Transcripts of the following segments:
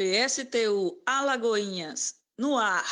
PSTU Alagoinhas, no ar.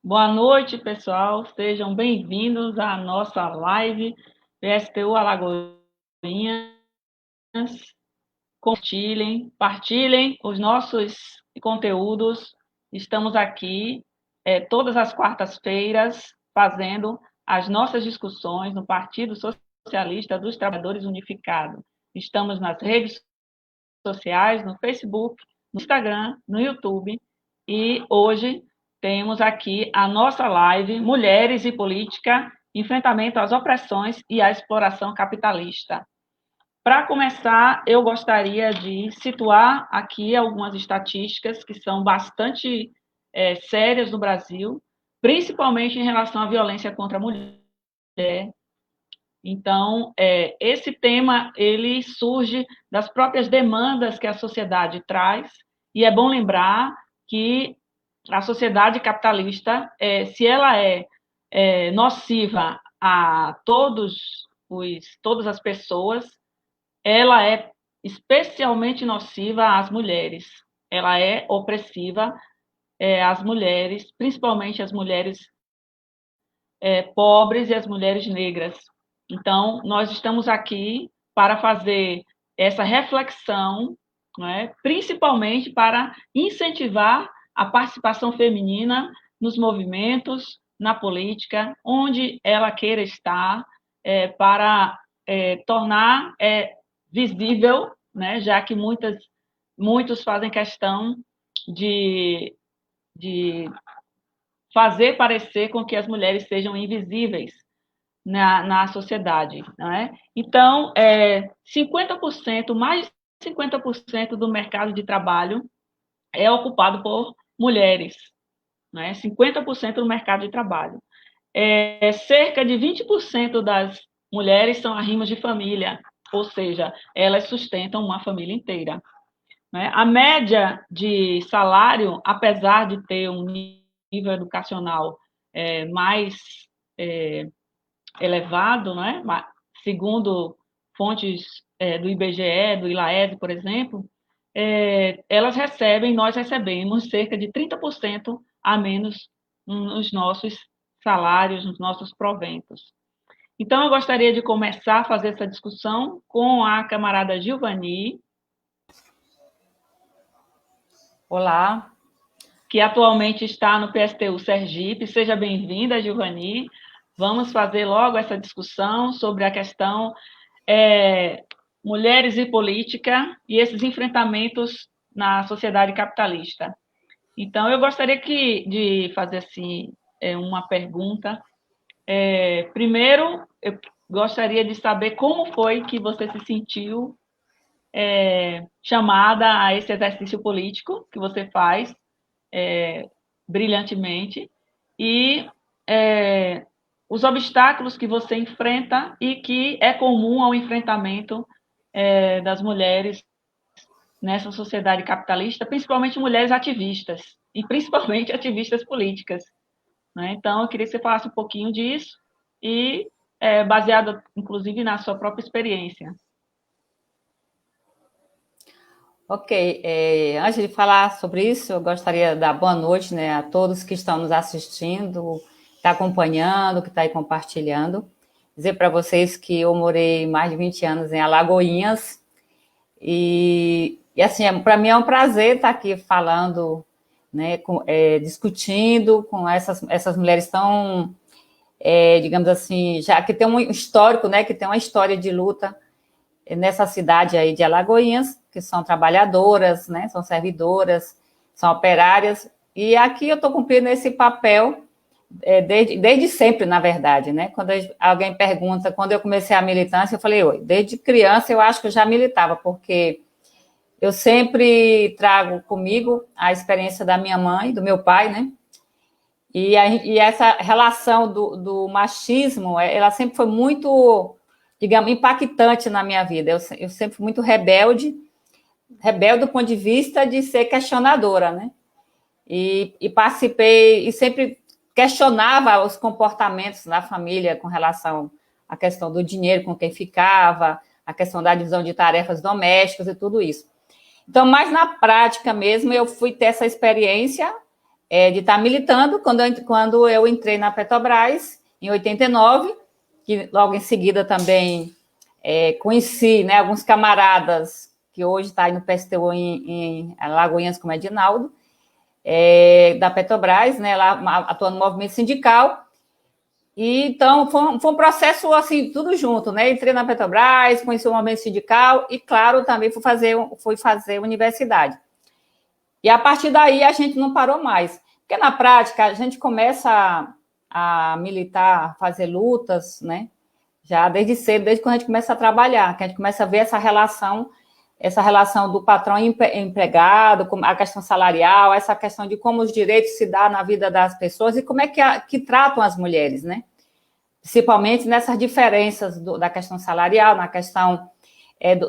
Boa noite, pessoal. Sejam bem-vindos à nossa live PSTU Alagoinhas. Partilhem os nossos conteúdos. Estamos aqui todas as quartas-feiras fazendo as nossas discussões no Partido Socialista dos Trabalhadores Unificado. Estamos nas redes sociais, no Facebook, no Instagram, no YouTube, e hoje temos aqui a nossa live Mulheres e Política, Enfrentamento às Opressões e à Exploração Capitalista. Para começar, eu gostaria de situar aqui algumas estatísticas que são bastante sérias no Brasil, principalmente em relação à violência contra a mulher. Então, esse tema, ele surge das próprias demandas que a sociedade traz, e é bom lembrar que a sociedade capitalista, se ela é nociva a todas as pessoas, ela é especialmente nociva às mulheres. Ela é opressiva às mulheres, principalmente às mulheres pobres e às mulheres negras. Então, nós estamos aqui para fazer essa reflexão, né, principalmente para incentivar a participação feminina nos movimentos, na política, onde ela queira estar, para tornar visível, né, já que muitos fazem questão de fazer parecer com que as mulheres sejam invisíveis na sociedade. Não é? Então, 50%, mais de 50% do mercado de trabalho é ocupado por mulheres. Né? 50% do mercado de trabalho. Cerca de 20% das mulheres são arrimas de família, ou seja, elas sustentam uma família inteira. Né? A média de salário, apesar de ter um nível educacional mais elevado, né? Segundo fontes do IBGE, do ILAES, por exemplo, nós recebemos cerca de 30% a menos nos nossos salários, nos nossos proventos. Então, eu gostaria de começar a fazer essa discussão com a camarada Gilvani. Olá. Que atualmente está no PSTU Sergipe. Seja bem-vinda, Gilvani. Vamos fazer logo essa discussão sobre a questão mulheres e política e esses enfrentamentos na sociedade capitalista. Então, eu gostaria de fazer assim, uma pergunta. Primeiro, eu gostaria de saber como foi que você se sentiu chamada a esse exercício político que você faz brilhantemente, e os obstáculos que você enfrenta e que é comum ao enfrentamento das mulheres nessa sociedade capitalista, principalmente mulheres ativistas, e principalmente ativistas políticas. Né? Então, eu queria que você falasse um pouquinho disso, e baseado, inclusive, na sua própria experiência. Ok, antes de falar sobre isso, eu gostaria de dar boa noite, né, a todos que estão nos assistindo, que estão acompanhando, que estão aí compartilhando. Dizer para vocês que eu morei mais de 20 anos em Alagoinhas, e assim, para mim é um prazer estar aqui falando, né, discutindo com essas mulheres tão, digamos assim, já que tem um histórico, né, que tem uma história de luta nessa cidade aí de Alagoinhas, que são trabalhadoras, né, são servidoras, são operárias, e aqui eu estou cumprindo esse papel desde sempre, na verdade, né, quando alguém pergunta, quando eu comecei a militância, eu falei, desde criança eu acho que eu já militava, porque eu sempre trago comigo a experiência da minha mãe, do meu pai, né, e essa relação do machismo, ela sempre foi muito, digamos, impactante na minha vida. Eu sempre fui muito rebelde do ponto de vista de ser questionadora, né? E participei, e sempre questionava os comportamentos na família com relação à questão do dinheiro, com quem ficava, a questão da divisão de tarefas domésticas e tudo isso. Então, mais na prática mesmo, eu fui ter essa experiência de estar militando quando eu entrei na Petrobras, em 89, que logo em seguida também conheci, né, alguns camaradas que hoje está aí no PSTU em Alagoinhas, como Edinaldo, da Petrobras, né, lá atuando no movimento sindical. E então foi um processo assim, tudo junto, né? Entrei na Petrobras, conheci o movimento sindical e, claro, também fui fazer universidade. E a partir daí a gente não parou mais, porque na prática a gente começa a militar, a fazer lutas, né? Já desde cedo, desde quando a gente começa a trabalhar, que a gente começa a ver essa relação essa relação do patrão empregado, a questão salarial, essa questão de como os direitos se dão na vida das pessoas e como é que tratam as mulheres, né? Principalmente nessas diferenças da questão salarial, na questão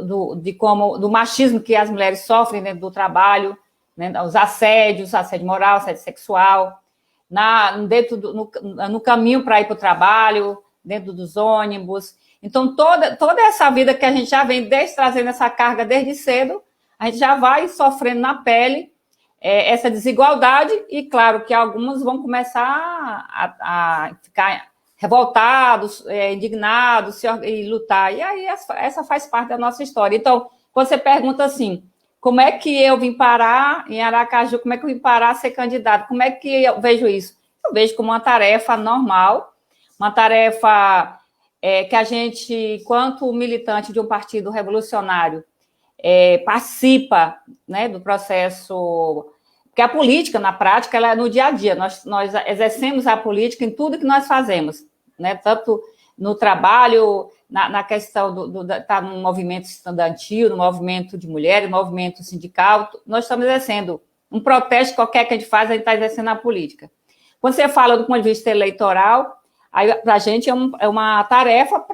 do machismo que as mulheres sofrem dentro do trabalho, né? Os assédio moral, assédio sexual, no caminho para ir para o trabalho, dentro dos ônibus. Então, toda essa vida que a gente já vem trazendo essa carga desde cedo, a gente já vai sofrendo na pele essa desigualdade, e claro que algumas vão começar a ficar revoltados, indignados, e lutar. E aí, essa faz parte da nossa história. Então, você pergunta assim, como é que eu vim parar em Aracaju, como é que eu vim parar a ser candidato? Como é que eu vejo isso? Eu vejo como uma tarefa normal, uma tarefa que a gente, enquanto militante de um partido revolucionário, participa, né, do processo, porque a política, na prática, ela é no dia a dia, nós exercemos a política em tudo que nós fazemos, né, tanto no trabalho, na questão tá no movimento estudantil, no movimento de mulheres, no movimento sindical, nós estamos exercendo um protesto qualquer que a gente faz, a gente está exercendo a política. Quando você fala do ponto de vista eleitoral, aí, para a gente, é uma tarefa,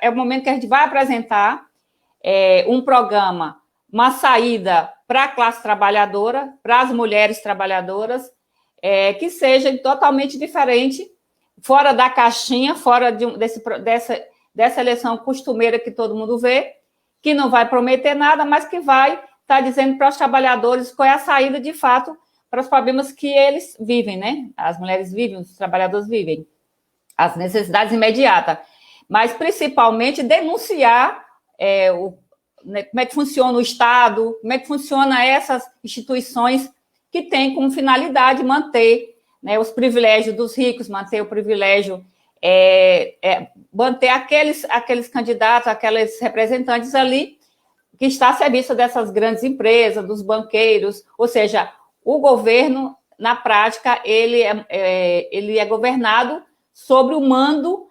é o momento que a gente vai apresentar um programa, uma saída para a classe trabalhadora, para as mulheres trabalhadoras, que seja totalmente diferente, fora da caixinha, fora dessa eleição costumeira que todo mundo vê, que não vai prometer nada, mas que vai estar dizendo para os trabalhadores qual é a saída, de fato, para os problemas que eles vivem, né? As mulheres vivem, os trabalhadores vivem. As necessidades imediatas, mas principalmente denunciar como é que funciona o Estado, como é que funciona essas instituições que têm como finalidade manter, né, os privilégios dos ricos, manter o privilégio, manter aqueles candidatos, aqueles representantes ali que está a serviço dessas grandes empresas, dos banqueiros, ou seja, o governo, na prática, ele é governado sob o mando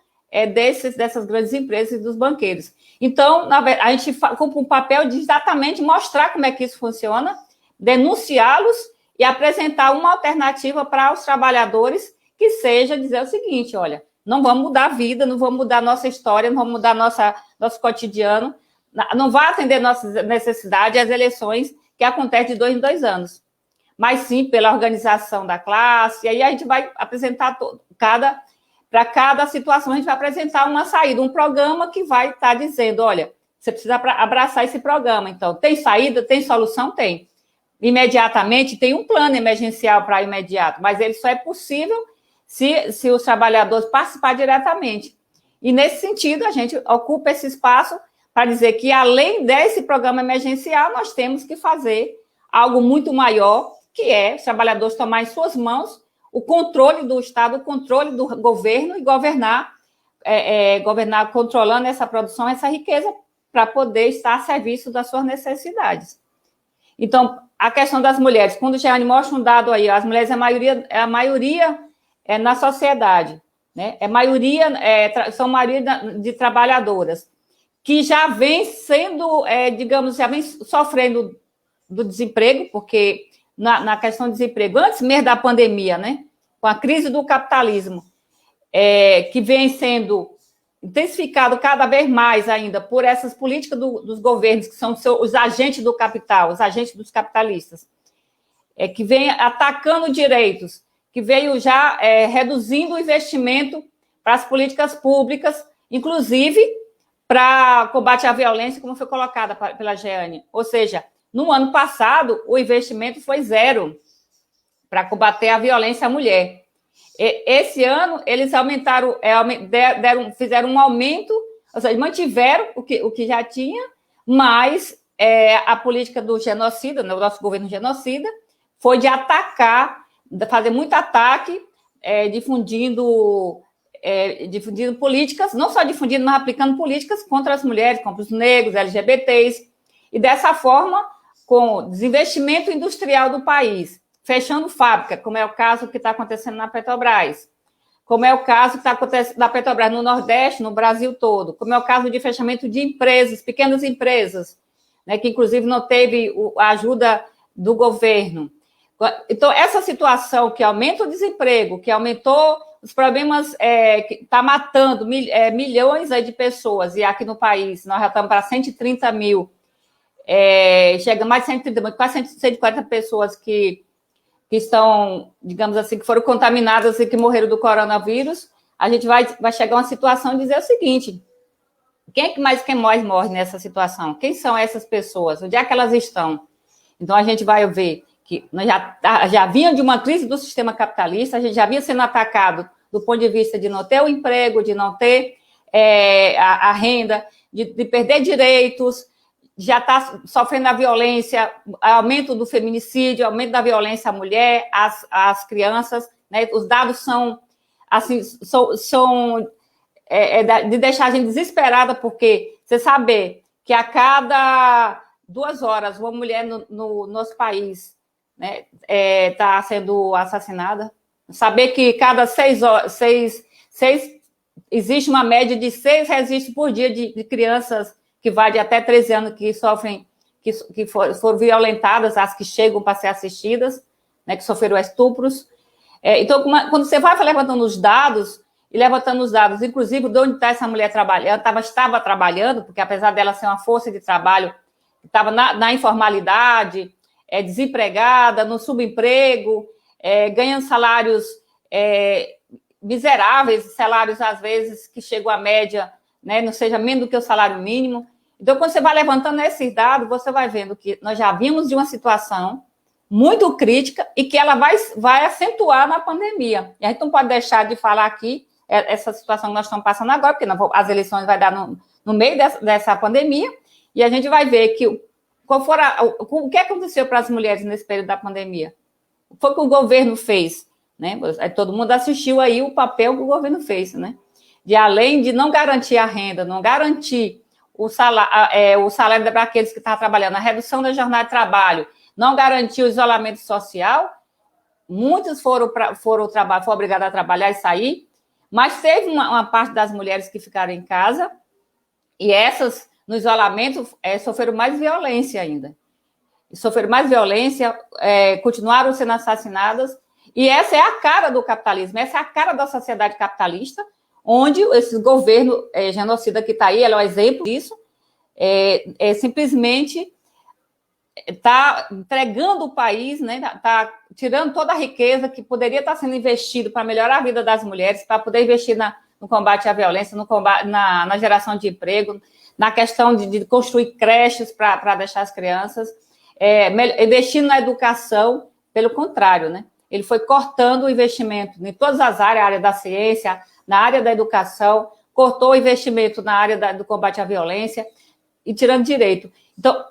dessas grandes empresas e dos banqueiros. Então, a gente cumpre um papel de exatamente mostrar como é que isso funciona, denunciá-los e apresentar uma alternativa para os trabalhadores, que seja dizer o seguinte, olha, não vamos mudar a vida, não vamos mudar a nossa história, não vamos mudar nosso cotidiano, não vai atender nossas necessidades as eleições que acontecem de 2 em 2 anos, mas sim pela organização da classe, e aí a gente vai apresentar para cada situação, a gente vai apresentar uma saída, um programa que vai estar dizendo, olha, você precisa abraçar esse programa. Então, tem saída, tem solução? Tem. Imediatamente, tem um plano emergencial para imediato, mas ele só é possível se os trabalhadores participar diretamente. E, nesse sentido, a gente ocupa esse espaço para dizer que, além desse programa emergencial, nós temos que fazer algo muito maior, que é os trabalhadores tomar em suas mãos o controle do Estado, o controle do governo e governar controlando essa produção, essa riqueza, para poder estar a serviço das suas necessidades. Então, a questão das mulheres, quando o Jeane mostra um dado aí, as mulheres é a maioria na sociedade, né? São maioria de trabalhadoras, que já vem sendo, já vem sofrendo do desemprego, porque na questão do desemprego, antes mesmo da pandemia, né, com a crise do capitalismo, que vem sendo intensificado cada vez mais ainda por essas políticas dos governos, que são os agentes do capital, os agentes dos capitalistas, que vem atacando direitos, que veio já reduzindo o investimento para as políticas públicas, inclusive para combate à violência, como foi colocada pela Jeane. Ou seja, no ano passado, o investimento foi 0 para combater a violência à mulher. Esse ano, eles aumentaram, fizeram um aumento, ou seja, mantiveram o que já tinha, mas a política do genocida, no nosso governo genocida, foi de atacar, de fazer muito ataque, difundindo políticas, não só difundindo, mas aplicando políticas contra as mulheres, contra os negros, LGBTs, e dessa forma, com o desinvestimento industrial do país, fechando fábrica, como é o caso que está acontecendo na Petrobras, como é o caso que está acontecendo na Petrobras no Nordeste, no Brasil todo, como é o caso de fechamento de empresas, pequenas empresas, né, que inclusive não teve a ajuda do governo. Então, essa situação que aumenta o desemprego, que aumentou os problemas, que está matando milhões aí de pessoas, e aqui no país nós já estamos para 130 mil, chega mais de 130 mil, quase 140 pessoas que estão, digamos assim, que foram contaminadas e que morreram do coronavírus. A gente vai chegar a uma situação de dizer o seguinte: quem mais morre nessa situação? Quem são essas pessoas? Onde é que elas estão? Então, a gente vai ver que nós já vinha de uma crise do sistema capitalista, a gente já vinha sendo atacado do ponto de vista de não ter o emprego, de não ter a renda, de perder direitos, já está sofrendo a violência, aumento do feminicídio, aumento da violência à mulher, às crianças, né? Os dados são, assim, de deixar a gente desesperada, porque você saber que a cada 2 horas uma mulher no nosso país, né, está sendo assassinada, saber que cada 6 horas, existe uma média de 6 registros por dia de crianças que vai de até 13 anos que sofrem, que foram violentadas, as que chegam para ser assistidas, né, que sofreram estupros. Então, quando você vai levantando os dados, inclusive de onde está essa mulher trabalhando, estava trabalhando, porque apesar dela ser uma força de trabalho, estava na informalidade, desempregada, no subemprego, ganhando salários miseráveis, salários, às vezes, que chegam à média, né, não seja menos do que o salário mínimo. Então, quando você vai levantando esses dados, você vai vendo que nós já vimos de uma situação muito crítica e que ela vai acentuar na pandemia. E a gente não pode deixar de falar aqui essa situação que nós estamos passando agora, porque as eleições vai dar no meio dessa pandemia, e a gente vai ver que o que aconteceu para as mulheres nesse período da pandemia. Foi o que o governo fez, né? Todo mundo assistiu aí o papel que o governo fez, né? De além de não garantir a renda, não garantir o salário para aqueles que estavam trabalhando, a redução da jornada de trabalho, não garantir o isolamento social, muitos foram obrigados a trabalhar e sair, mas teve uma parte das mulheres que ficaram em casa, e essas, no isolamento, sofreram mais violência ainda. Continuaram sendo assassinadas, e essa é a cara do capitalismo, essa é a cara da sociedade capitalista, onde esse governo genocida que está aí, ele é um exemplo disso, simplesmente está entregando o país, né? Está tirando toda a riqueza que poderia estar sendo investido para melhorar a vida das mulheres, para poder investir no combate à violência, no combate, na geração de emprego, na questão de construir creches para deixar as crianças, investindo na educação. Pelo contrário, né? Ele foi cortando o investimento em todas as áreas, a área da ciência, na área da educação, cortou o investimento na área do combate à violência e tirando direito. Então,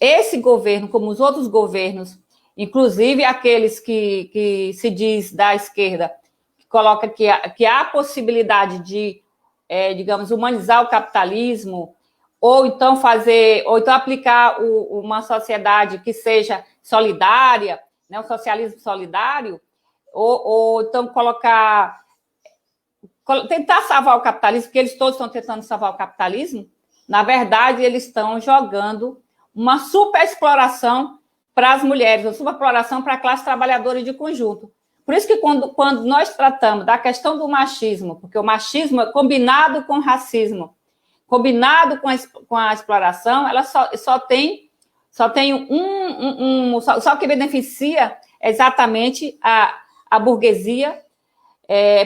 esse governo, como os outros governos, inclusive aqueles que se diz da esquerda, que coloca que há possibilidade de, digamos, humanizar o capitalismo, ou então aplicar uma sociedade que seja solidária, né, o socialismo solidário, ou então tentar salvar o capitalismo, porque eles todos estão tentando salvar o capitalismo. Na verdade, eles estão jogando uma superexploração para as mulheres, uma superexploração para a classe trabalhadora de conjunto. Por isso que quando nós tratamos da questão do machismo, porque o machismo é combinado com o racismo, combinado com a exploração, ela só tem só que beneficia exatamente a burguesia,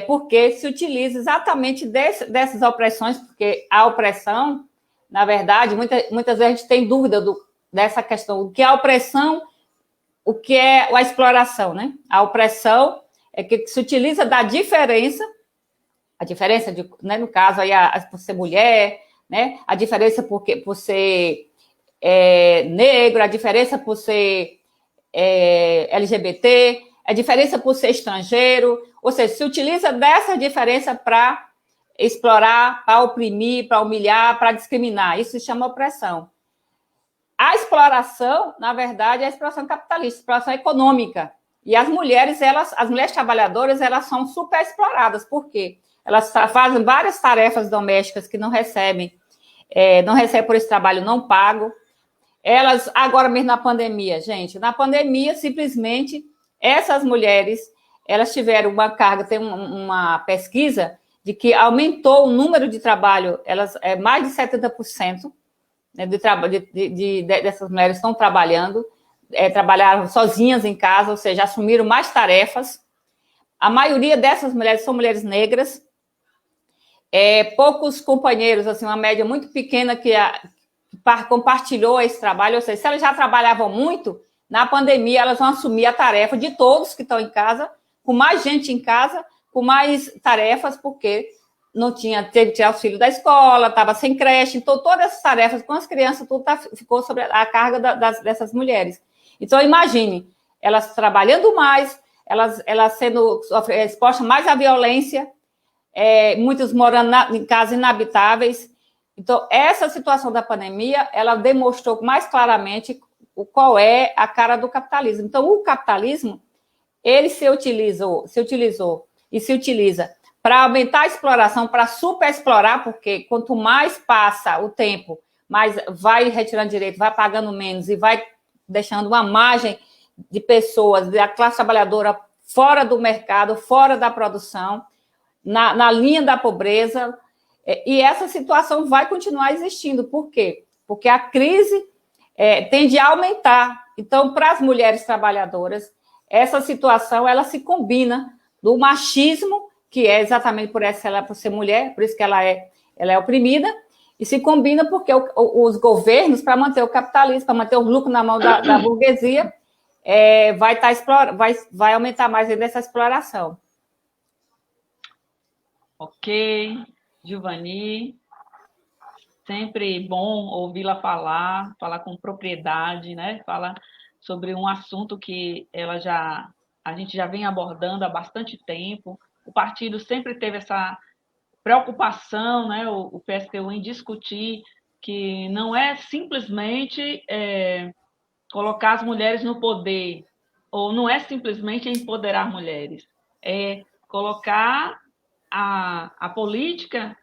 porque se utiliza exatamente dessas opressões, porque a opressão, na verdade, muitas vezes a gente tem dúvida dessa questão, o que é a opressão, o que é a exploração, né? A opressão é que se utiliza da diferença, a diferença, né, no caso, aí, por ser mulher, né? A diferença por ser negro, a diferença por ser LGBT, a diferença por ser estrangeiro, ou seja, se utiliza dessa diferença para explorar, para oprimir, para humilhar, para discriminar. Isso se chama opressão. A exploração, na verdade, é a exploração capitalista, a exploração econômica. E as mulheres trabalhadoras, elas são super exploradas. Por quê? Elas fazem várias tarefas domésticas que não recebem por esse trabalho não pago. Elas, agora mesmo na pandemia, gente, na pandemia, simplesmente, essas mulheres, elas tiveram uma carga, tem uma pesquisa de que aumentou o número de trabalho, elas, mais de 70%, né, dessas mulheres estão trabalhando, trabalharam sozinhas em casa, ou seja, assumiram mais tarefas. A maioria dessas mulheres são mulheres negras, poucos companheiros, assim, uma média muito pequena que compartilhou esse trabalho, ou seja, se elas já trabalhavam muito, na pandemia elas vão assumir a tarefa de todos que estão em casa, com mais gente em casa, com mais tarefas, porque não teve que tirar os filhos da escola, estava sem creche, então todas essas tarefas com as crianças, tudo ficou sobre a carga dessas mulheres. Então, imagine, elas trabalhando mais, elas sendo expostas mais à violência, muitos morando em casas inabitáveis. Então, essa situação da pandemia, ela demonstrou mais claramente qual é a cara do capitalismo. Então, o capitalismo, ele se utilizou e se utiliza para aumentar a exploração, para superexplorar, porque quanto mais passa o tempo, mais vai retirando direito, vai pagando menos e vai deixando uma margem de pessoas, da classe trabalhadora, fora do mercado, fora da produção, na linha da pobreza, e essa situação vai continuar existindo. Por quê? Porque a crise tende a aumentar. Então, para as mulheres trabalhadoras, essa situação ela se combina do machismo, que é exatamente por ser mulher, por isso que ela é oprimida, e se combina porque os governos, para manter o capitalismo, para manter o lucro na mão da burguesia, vai aumentar mais ainda essa exploração. Ok, Giovani, sempre bom ouvi-la falar com propriedade, né? Fala sobre um assunto que a gente já vem abordando há bastante tempo. O partido sempre teve essa preocupação, né? O PSTU em discutir que não é simplesmente colocar as mulheres no poder, ou não é simplesmente empoderar mulheres, é colocar a política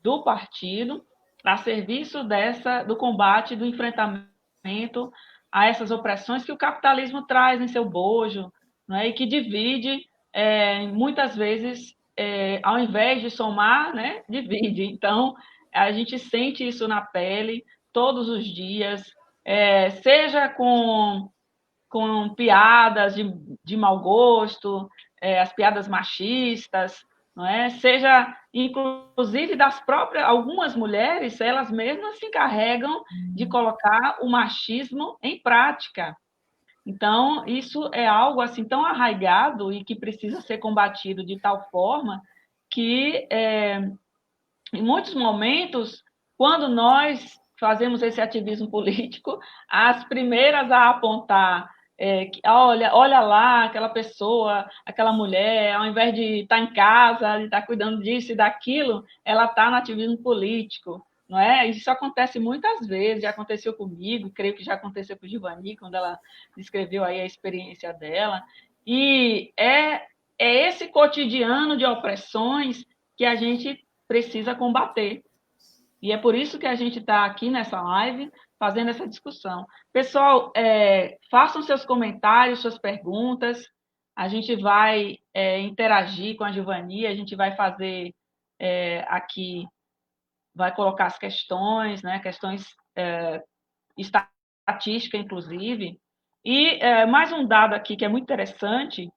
do partido a serviço do combate, do enfrentamento a essas opressões que o capitalismo traz em seu bojo, né, e que divide, muitas vezes, ao invés de somar, né, divide. Então, a gente sente isso na pele todos os dias, seja com piadas de mau gosto, as piadas machistas, não é? Seja, inclusive, das próprias, algumas mulheres, elas mesmas se encarregam de colocar o machismo em prática. Então, isso é algo assim tão arraigado e que precisa ser combatido de tal forma que, em muitos momentos, quando nós fazemos esse ativismo político, as primeiras a apontar olha lá, aquela pessoa, aquela mulher, ao invés de estar em casa, de estar cuidando disso e daquilo, ela está no ativismo político, não é? Isso acontece muitas vezes, já aconteceu comigo, creio que já aconteceu com a Giovani, quando ela descreveu aí a experiência dela, e é esse cotidiano de opressões que a gente precisa combater. E é por isso que a gente está aqui nessa live, fazendo essa discussão. Pessoal, façam seus comentários, suas perguntas, a gente vai interagir com a Giovani, a gente vai fazer aqui, vai colocar as questões, né, questões estatísticas, inclusive. E mais um dado aqui que é muito interessante,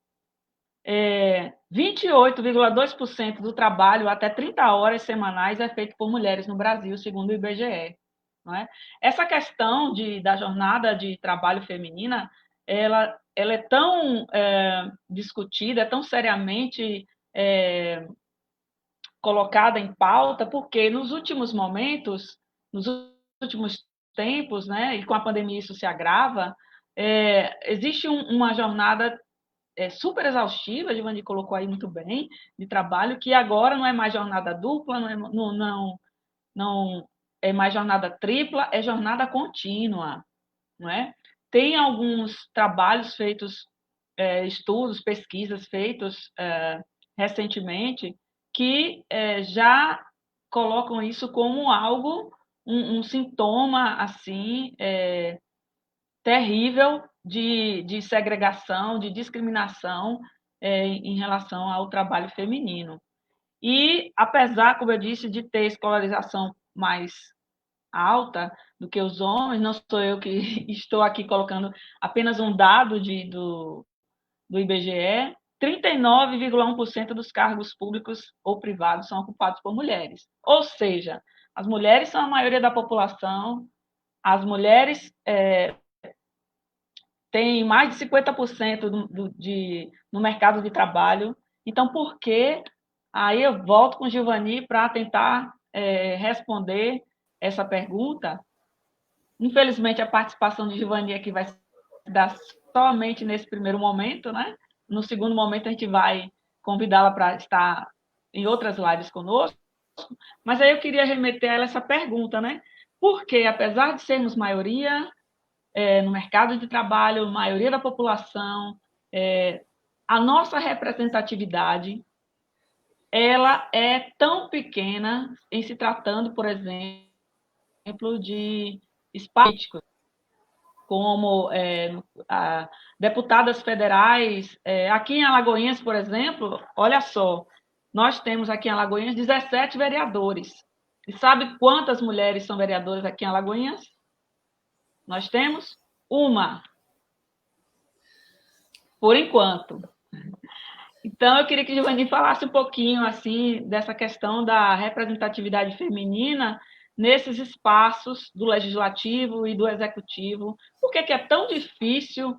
28,2% do trabalho até 30 horas semanais é feito por mulheres no Brasil, segundo o IBGE. Não é? Essa questão da jornada de trabalho feminina, ela é tão discutida, é tão seriamente colocada em pauta, porque nos últimos momentos, nos últimos tempos, né, e com a pandemia isso se agrava, existe uma jornada super exaustiva, a Giovani colocou aí muito bem, de trabalho, que agora não é mais jornada dupla, não é mais jornada tripla, é jornada contínua, não é? Tem alguns trabalhos feitos, estudos, pesquisas feitos recentemente, que já colocam isso como algo um sintoma, assim, terrível de segregação, de discriminação em relação ao trabalho feminino. E, apesar, como eu disse, de ter escolarização mais alta do que os homens, não sou eu que estou aqui colocando apenas um dado do IBGE, 39,1% dos cargos públicos ou privados são ocupados por mulheres. Ou seja, as mulheres são a maioria da população, as mulheres têm mais de 50% no mercado de trabalho. Então, por que? Aí eu volto com o Gilvani para tentar responder essa pergunta. Infelizmente, a participação de Gilvani aqui vai se dar somente nesse primeiro momento, né? No segundo momento, a gente vai convidá-la para estar em outras lives conosco. Mas aí eu queria remeter a ela essa pergunta, né? Porque, apesar de sermos maioria no mercado de trabalho, maioria da população, a nossa representatividade ela é tão pequena em se tratando, por exemplo, de espaços como deputadas federais. Aqui em Alagoinhas, por exemplo, olha só, nós temos aqui em Alagoinhas 17 vereadores. E sabe quantas mulheres são vereadoras aqui em Alagoinhas? Nós temos uma, por enquanto. Então, eu queria que o Giovanni falasse um pouquinho assim dessa questão da representatividade feminina nesses espaços do legislativo e do executivo. Por que é tão difícil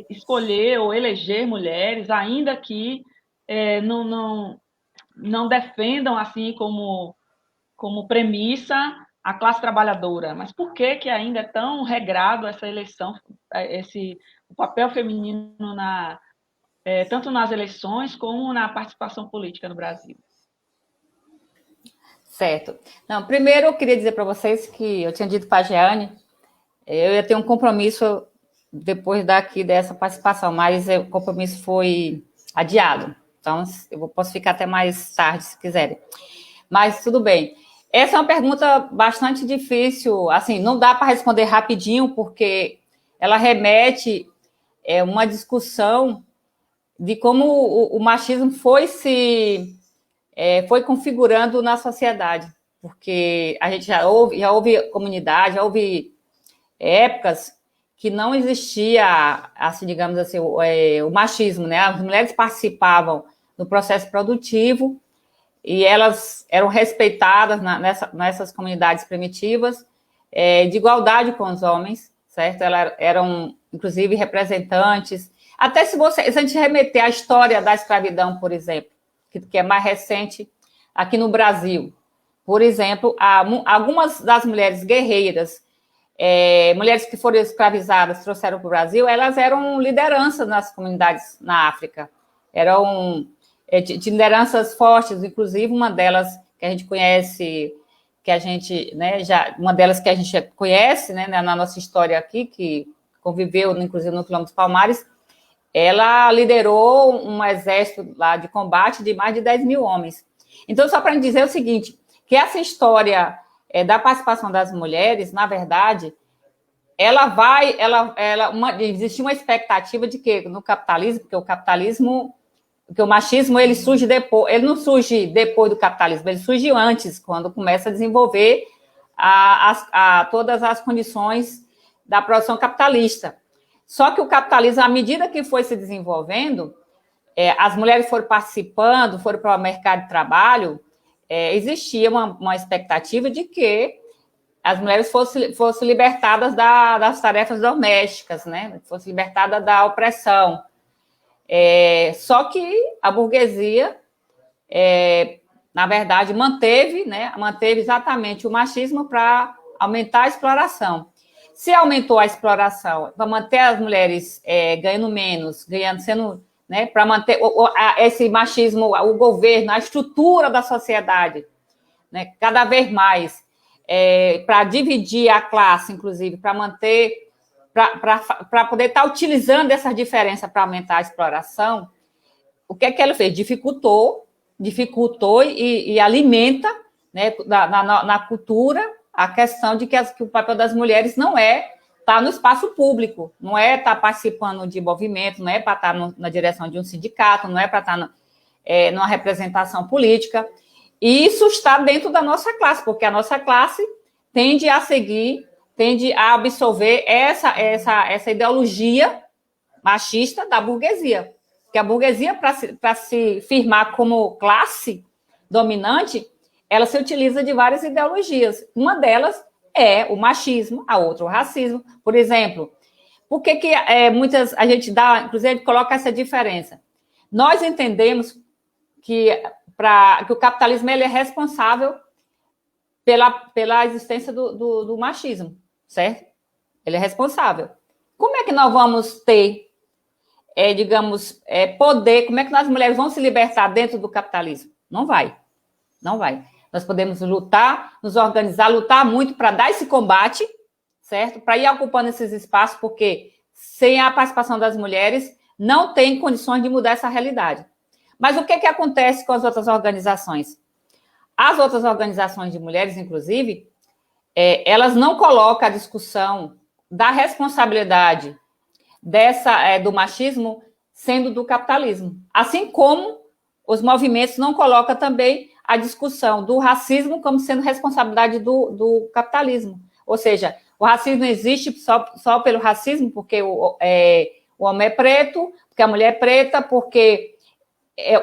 escolher ou eleger mulheres, ainda que não defendam assim como premissa a classe trabalhadora? Mas por que ainda é tão regrado essa eleição, o papel feminino tanto nas eleições como na participação política no Brasil? Certo. Não, primeiro eu queria dizer para vocês que eu tinha dito para a Jeane, eu ia ter um compromisso depois dessa participação, mas o compromisso foi adiado. Então, eu posso ficar até mais tarde, se quiserem. Mas tudo bem. Essa é uma pergunta bastante difícil, assim, não dá para responder rapidinho, porque ela remete uma discussão de como o machismo foi configurando na sociedade, porque a gente já houve comunidade, já houve épocas que não existia, assim, digamos assim, o machismo, né? As mulheres participavam do processo produtivo e elas eram respeitadas nessas comunidades primitivas, de igualdade com os homens, certo? Elas eram, inclusive, representantes. Até se a gente remeter à história da escravidão, por exemplo, que é mais recente aqui no Brasil. Por exemplo, algumas das mulheres guerreiras, mulheres que foram escravizadas, trouxeram para o Brasil, elas eram lideranças nas comunidades na África. Eram de lideranças fortes, inclusive uma delas que a gente conhece, uma delas que a gente conhece, né, na nossa história aqui, que conviveu, inclusive, no Quilombo dos Palmares. Ela liderou um exército lá de combate de mais de 10 mil homens. Então, só para dizer o seguinte, que essa história da participação das mulheres, na verdade, existe uma expectativa de que no capitalismo, porque o machismo ele surge depois, ele não surge depois do capitalismo, ele surge antes, quando começa a desenvolver todas as condições da produção capitalista. Só que o capitalismo, à medida que foi se desenvolvendo, as mulheres foram participando, foram para o mercado de trabalho, existia uma expectativa de que as mulheres fossem libertadas das tarefas domésticas, né? Fossem libertadas da opressão. Só que a burguesia, na verdade, manteve exatamente o machismo para aumentar a exploração. Se aumentou a exploração para manter as mulheres ganhando menos, né, para manter esse machismo, o governo, a estrutura da sociedade, né, cada vez mais, para dividir a classe, inclusive, para manter, para poder estar utilizando essa diferença para aumentar a exploração, o que é que ela fez? Dificultou e alimenta, né, na cultura, a questão de que o papel das mulheres não é estar no espaço público, não é estar participando de movimento, não é para estar na direção de um sindicato, não é para estar numa representação política. E isso está dentro da nossa classe, porque a nossa classe tende a absorver essa ideologia machista da burguesia. Porque a burguesia, para se firmar como classe dominante, ela se utiliza de várias ideologias. Uma delas é o machismo, a outra o racismo. Por exemplo, por que a gente dá, inclusive, a gente coloca essa diferença? Nós entendemos que o capitalismo ele é responsável pela existência do machismo, certo? Ele é responsável. Como é que nós vamos ter, poder, como é que as mulheres vão se libertar dentro do capitalismo? Não vai. Não vai. Nós podemos lutar, nos organizar, lutar muito para dar esse combate, certo? Para ir ocupando esses espaços, porque sem a participação das mulheres, não tem condições de mudar essa realidade. Mas o que acontece com as outras organizações? As outras organizações de mulheres, inclusive, elas não colocam a discussão da responsabilidade do machismo sendo do capitalismo. Assim como os movimentos não colocam também a discussão do racismo como sendo responsabilidade do capitalismo. Ou seja, o racismo existe só pelo racismo, porque o homem é preto, porque a mulher é preta, porque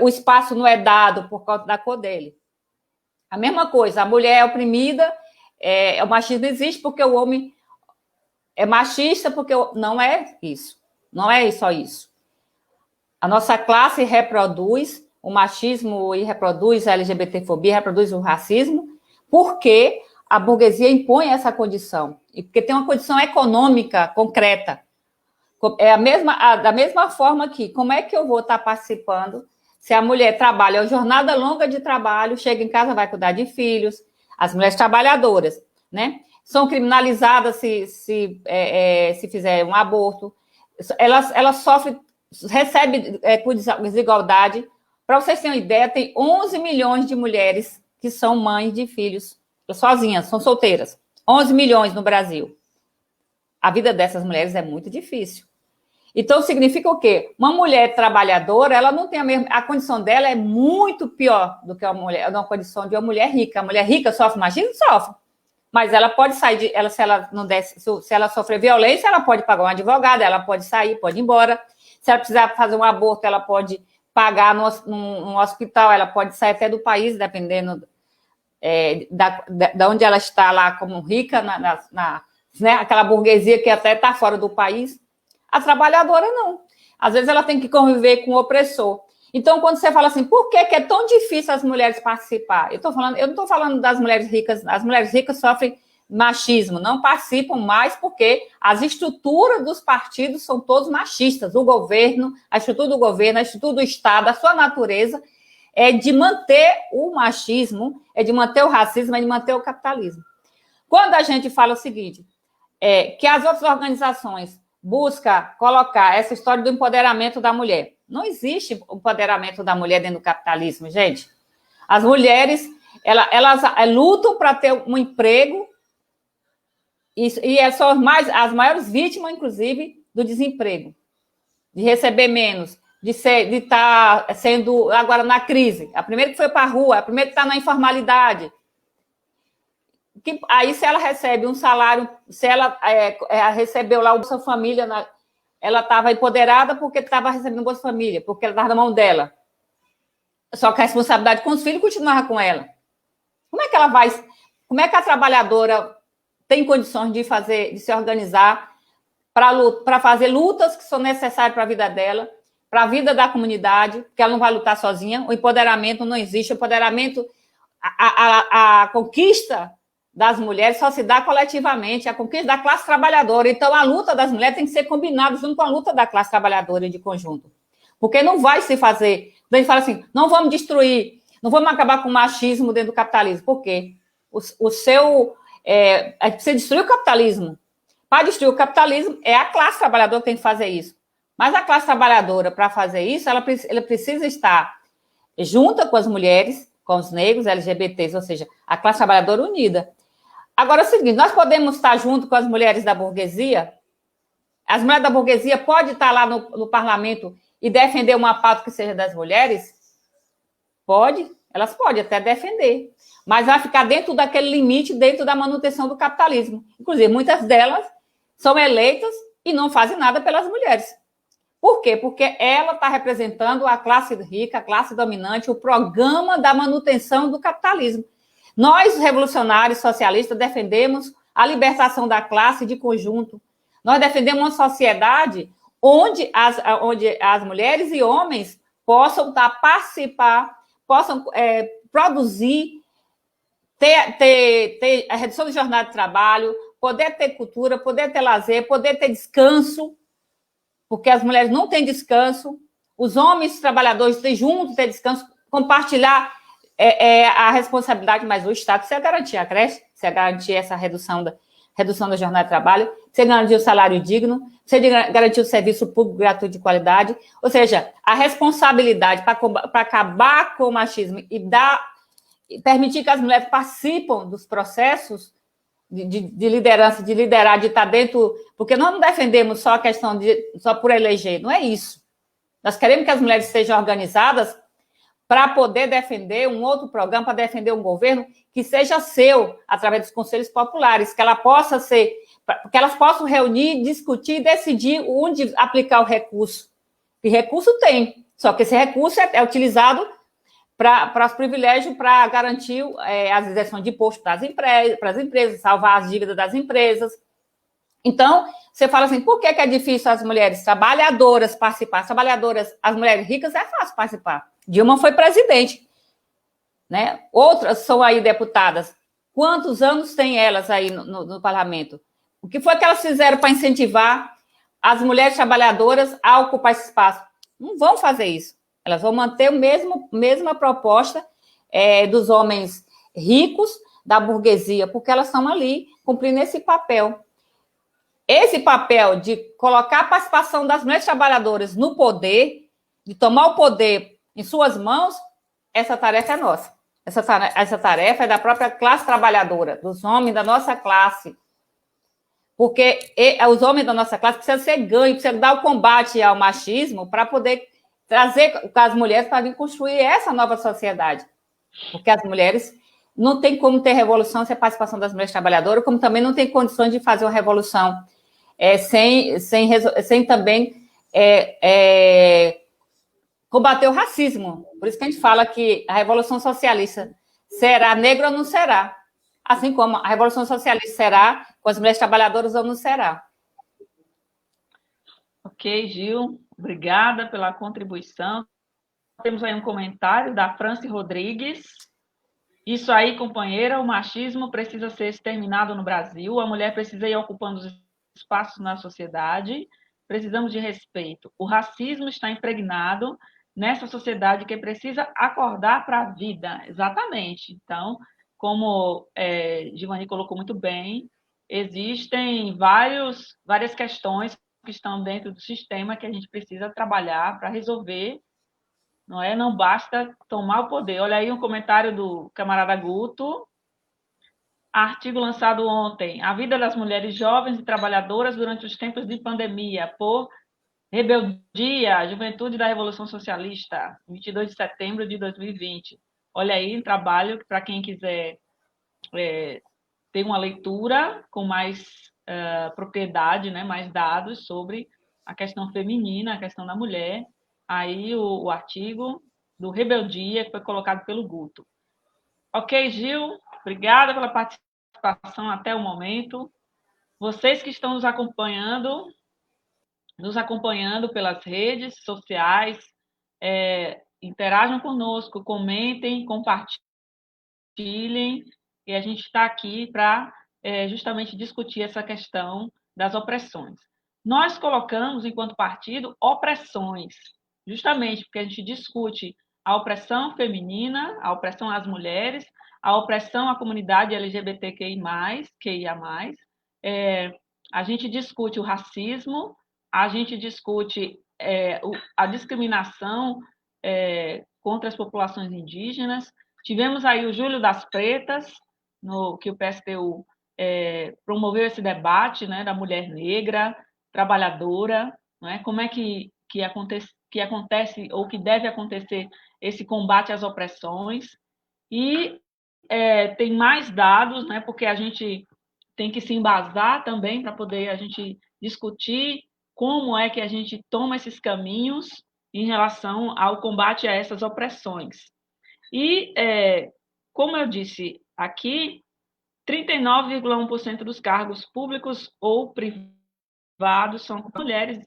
o espaço não é dado por causa da cor dele. A mesma coisa, a mulher é oprimida, o machismo existe porque o homem é machista, porque não é isso. Não é só isso. A nossa classe reproduz o machismo e reproduz a LGBTfobia, reproduz o racismo, porque a burguesia impõe essa condição. E porque tem uma condição econômica concreta. Da mesma forma que, como é que eu vou estar participando se a mulher trabalha uma jornada longa de trabalho, chega em casa, vai cuidar de filhos, as mulheres trabalhadoras, né? São criminalizadas se fizer um aborto, elas sofrem, recebem por desigualdade. Para vocês terem uma ideia, tem 11 milhões de mulheres que são mães de filhos sozinhas, são solteiras. 11 milhões no Brasil. A vida dessas mulheres é muito difícil. Então, significa o quê? Uma mulher trabalhadora, ela não tem a condição dela é muito pior do que uma condição de uma mulher rica. A mulher rica sofre machismo? Sofre. Mas ela pode sair, se ela sofrer violência, ela pode pagar um advogado, ela pode sair, pode ir embora. Se ela precisar fazer um aborto, ela pode pagar num hospital, ela pode sair até do país, dependendo da onde ela está lá como rica, né, aquela burguesia que até está fora do país. A trabalhadora não. Às vezes ela tem que conviver com o opressor. Então, quando você fala assim, por que é tão difícil as mulheres participar? Eu não estou falando das mulheres ricas. As mulheres ricas sofrem machismo, não participam mais porque as estruturas dos partidos são todos machistas. O governo, a estrutura do governo, a estrutura do Estado, a sua natureza é de manter o machismo, é de manter o racismo, é de manter o capitalismo. Quando a gente fala o seguinte, que as outras organizações buscam colocar essa história do empoderamento da mulher. Não existe empoderamento da mulher dentro do capitalismo, gente. As mulheres, elas lutam para ter um emprego e são as maiores vítimas, inclusive, do desemprego, de receber menos, de estar sendo agora na crise. A primeira que foi para a rua, a primeira que está na informalidade. Aí, se ela recebe um salário, se ela recebeu lá o Bolsa Família, ela estava empoderada porque estava recebendo o Bolsa Família, porque ela estava na mão dela. Só que a responsabilidade com os filhos continuava com ela. Como é que a trabalhadora tem condições de se organizar para fazer lutas que são necessárias para a vida dela, para a vida da comunidade, porque ela não vai lutar sozinha, o empoderamento não existe, o empoderamento, a conquista das mulheres só se dá coletivamente, a conquista da classe trabalhadora. Então, a luta das mulheres tem que ser combinada junto com a luta da classe trabalhadora de conjunto. Porque não vai se fazer... A gente fala assim, não vamos destruir, não vamos acabar com o machismo dentro do capitalismo. Por quê? A gente precisa destruir o capitalismo. Para destruir o capitalismo, é a classe trabalhadora que tem que fazer isso. Mas a classe trabalhadora, para fazer isso, ela precisa estar junta com as mulheres, com os negros, LGBTs, ou seja, a classe trabalhadora unida. Agora é o seguinte, nós podemos estar junto com as mulheres da burguesia? As mulheres da burguesia podem estar lá no parlamento e defender uma pauta que seja das mulheres? Pode, elas podem até defender, mas vai ficar dentro daquele limite, dentro da manutenção do capitalismo. Inclusive, muitas delas são eleitas e não fazem nada pelas mulheres. Por quê? Porque ela está representando a classe rica, a classe dominante, o programa da manutenção do capitalismo. Nós, revolucionários socialistas, defendemos a libertação da classe de conjunto. Nós defendemos uma sociedade onde as mulheres e homens possam participar, possam produzir, ter a redução de jornada de trabalho, poder ter cultura, poder ter lazer, poder ter descanso, porque as mulheres não têm descanso, os homens trabalhadores têm juntos ter descanso, compartilhar a responsabilidade, mas o Estado precisa garantir a creche, precisa garantir essa redução da jornada de trabalho, precisa garantir o salário digno, precisa garantir o serviço público gratuito de qualidade, ou seja, a responsabilidade para acabar com o machismo e permitir que as mulheres participem dos processos de liderança, de liderar, de estar dentro, porque nós não defendemos só a questão só por eleger, não é isso. Nós queremos que as mulheres estejam organizadas para poder defender um outro programa, para defender um governo que seja seu, através dos conselhos populares, que elas possam reunir, discutir e decidir onde aplicar o recurso. E recurso tem, só que esse recurso é utilizado para os privilégios, para garantir as isenções de imposto para as empresas, salvar as dívidas das empresas. Então, você fala assim, por que é difícil as mulheres trabalhadoras participar? As mulheres ricas é fácil participar. Dilma foi presidente, né? Outras são aí deputadas. Quantos anos têm elas aí no parlamento? O que foi que elas fizeram para incentivar as mulheres trabalhadoras a ocupar esse espaço? Não vão fazer isso. Elas vão manter a mesma proposta dos homens ricos, da burguesia, porque elas estão ali cumprindo esse papel. Esse papel de colocar a participação das mulheres trabalhadoras no poder, de tomar o poder em suas mãos, essa tarefa é nossa. Essa tarefa é da própria classe trabalhadora, dos homens da nossa classe. Porque os homens da nossa classe precisam ser ganhos, precisam dar o combate ao machismo para poder trazer as mulheres para vir construir essa nova sociedade. Porque as mulheres não tem como ter revolução sem a participação das mulheres trabalhadoras, como também não tem condições de fazer uma revolução sem também combater o racismo. Por isso que a gente fala que a Revolução Socialista será negra ou não será. Assim como a Revolução Socialista será com as mulheres trabalhadoras ou não será. Ok, Gil. Obrigada pela contribuição. Temos aí um comentário da Franci Rodrigues. Isso aí, companheira, o machismo precisa ser exterminado no Brasil, a mulher precisa ir ocupando os espaços na sociedade, precisamos de respeito. O racismo está impregnado nessa sociedade que precisa acordar para a vida. Exatamente. Então, como Givani colocou muito bem, existem várias questões que estão dentro do sistema que a gente precisa trabalhar para resolver. Não basta tomar o poder. Olha aí um comentário do camarada Guto. Artigo lançado ontem. A vida das mulheres jovens e trabalhadoras durante os tempos de pandemia, por Rebeldia, Juventude da Revolução Socialista, 22 de setembro de 2020. Olha aí um trabalho para quem quiser ter uma leitura com mais propriedade, né, mais dados sobre a questão feminina, a questão da mulher. Aí o artigo do Rebeldia, que foi colocado pelo Guto. Ok, Gil, obrigada pela participação até o momento. Vocês que estão nos acompanhando pelas redes sociais, interajam conosco, comentem, compartilhem, e a gente está aqui para justamente discutir essa questão das opressões. Nós colocamos, enquanto partido, opressões, justamente porque a gente discute a opressão feminina, a opressão às mulheres, a opressão à comunidade LGBTQI+, a gente discute o racismo, a gente discute a discriminação contra as populações indígenas, Tivemos aí o Julho das Pretas, que o PSTU promoveu esse debate, né, da mulher negra, trabalhadora, né, como é que acontece ou que deve acontecer esse combate às opressões. E tem mais dados, né, porque a gente tem que se embasar também para poder a gente discutir como é que a gente toma esses caminhos em relação ao combate a essas opressões. E, como eu disse aqui, 39,1% dos cargos públicos ou privados são mulheres,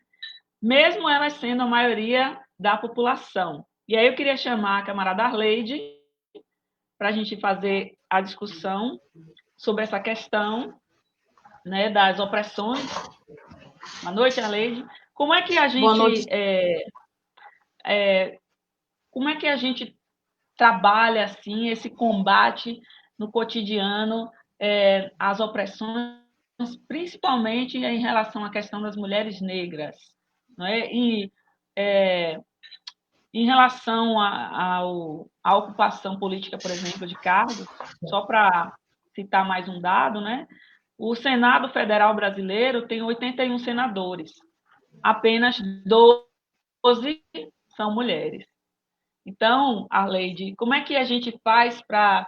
mesmo elas sendo a maioria da população. E aí eu queria chamar a camarada Arleide para a gente fazer a discussão sobre essa questão, né, das opressões. Boa noite, Arleide. Como é que a gente... Boa noite. Como é que a gente trabalha assim esse combate no cotidiano às opressões, principalmente em relação à questão das mulheres negras, não é? E em relação à ocupação política, por exemplo, de cargos, só para citar mais um dado, né? O Senado Federal Brasileiro tem 81 senadores, apenas 12 são mulheres. Então, Arleide, como é que a gente faz para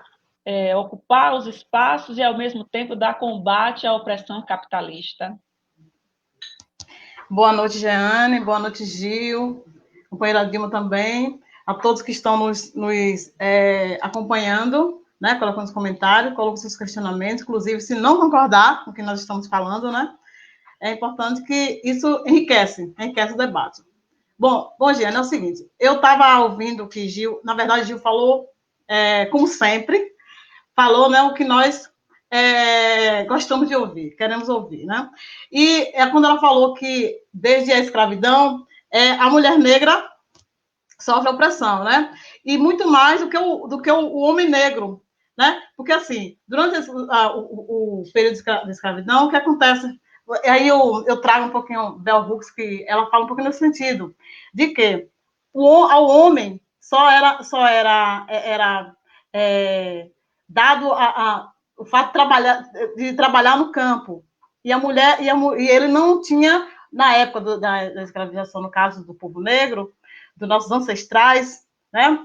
ocupar os espaços e, ao mesmo tempo, dar combate à opressão capitalista? Boa noite, Jeane. Boa noite, Gil. Companheira Dilma também. A todos que estão nos acompanhando, né? Colocando os comentários, colocando seus questionamentos. Inclusive, se não concordar com o que nós estamos falando, né? É importante que isso enriquece o debate. Bom, Jeane, é o seguinte, eu estava ouvindo que Gil, na verdade, Gil falou, como sempre, falou, né, o que nós gostamos de ouvir, queremos ouvir, né? E quando ela falou que, desde a escravidão, a mulher negra sofre opressão, né? E muito mais do que o homem negro, né? Porque, assim, durante o período de escravidão, o que acontece... Aí eu trago um pouquinho Bell Hooks, que ela fala um pouquinho nesse sentido, de que ao homem só era dado o fato de trabalhar no campo, e a mulher e ele não tinha, na época da escravização, no caso do povo negro, dos nossos ancestrais, né?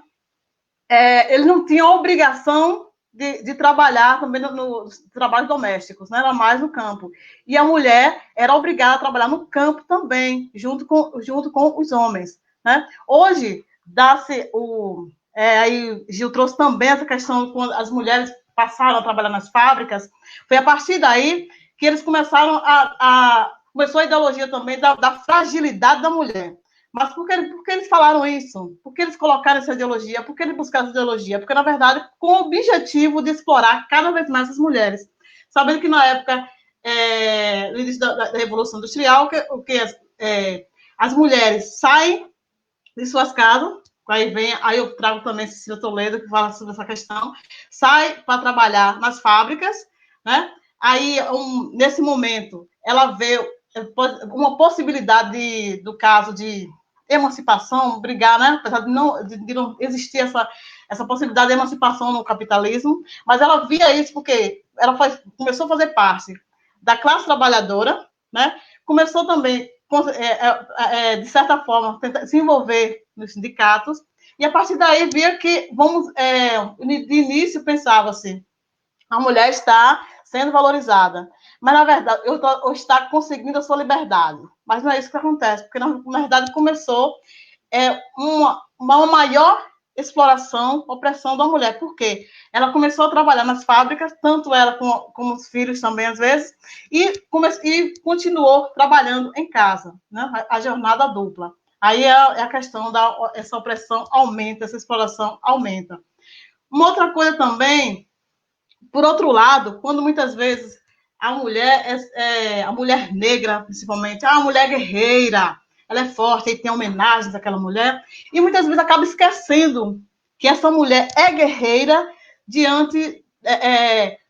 Ele não tinha obrigação de trabalhar também nos trabalhos domésticos, né? Era mais no campo. E a mulher era obrigada a trabalhar no campo também, junto com os homens, né? Hoje, dá-se aí Gil trouxe também essa questão, quando as mulheres passaram a trabalhar nas fábricas, foi a partir daí que eles começaram começou a ideologia também da fragilidade da mulher. Mas por que eles falaram isso? Por que eles colocaram essa ideologia? Por que eles buscaram essa ideologia? Porque, na verdade, com o objetivo de explorar cada vez mais as mulheres. Sabendo que, na época, no início da Revolução Industrial, as mulheres saem de suas casas, aí eu trago também Cecília Toledo, que fala sobre essa questão, sai para trabalhar nas fábricas, né? Aí, nesse momento, ela vê uma possibilidade do caso de emancipação, brigar, né? Apesar de não existir essa possibilidade de emancipação no capitalismo, mas ela via isso porque ela começou a fazer parte da classe trabalhadora, né? Começou também, de certa forma, tentar se envolver nos sindicatos, e a partir daí via que, de início pensava-se, a mulher está sendo valorizada, mas, na verdade, eu está conseguindo a sua liberdade. Mas não é isso que acontece, porque, na verdade, começou uma maior exploração, opressão da mulher. Por quê? Ela começou a trabalhar nas fábricas, tanto ela como os filhos também, às vezes, e continuou trabalhando em casa, né? A jornada dupla. Aí a questão essa opressão aumenta, essa exploração aumenta. Uma outra coisa também, por outro lado, quando muitas vezes a mulher negra, principalmente, a mulher guerreira, ela é forte, e tem homenagens àquela mulher, e muitas vezes acaba esquecendo que essa mulher é guerreira diante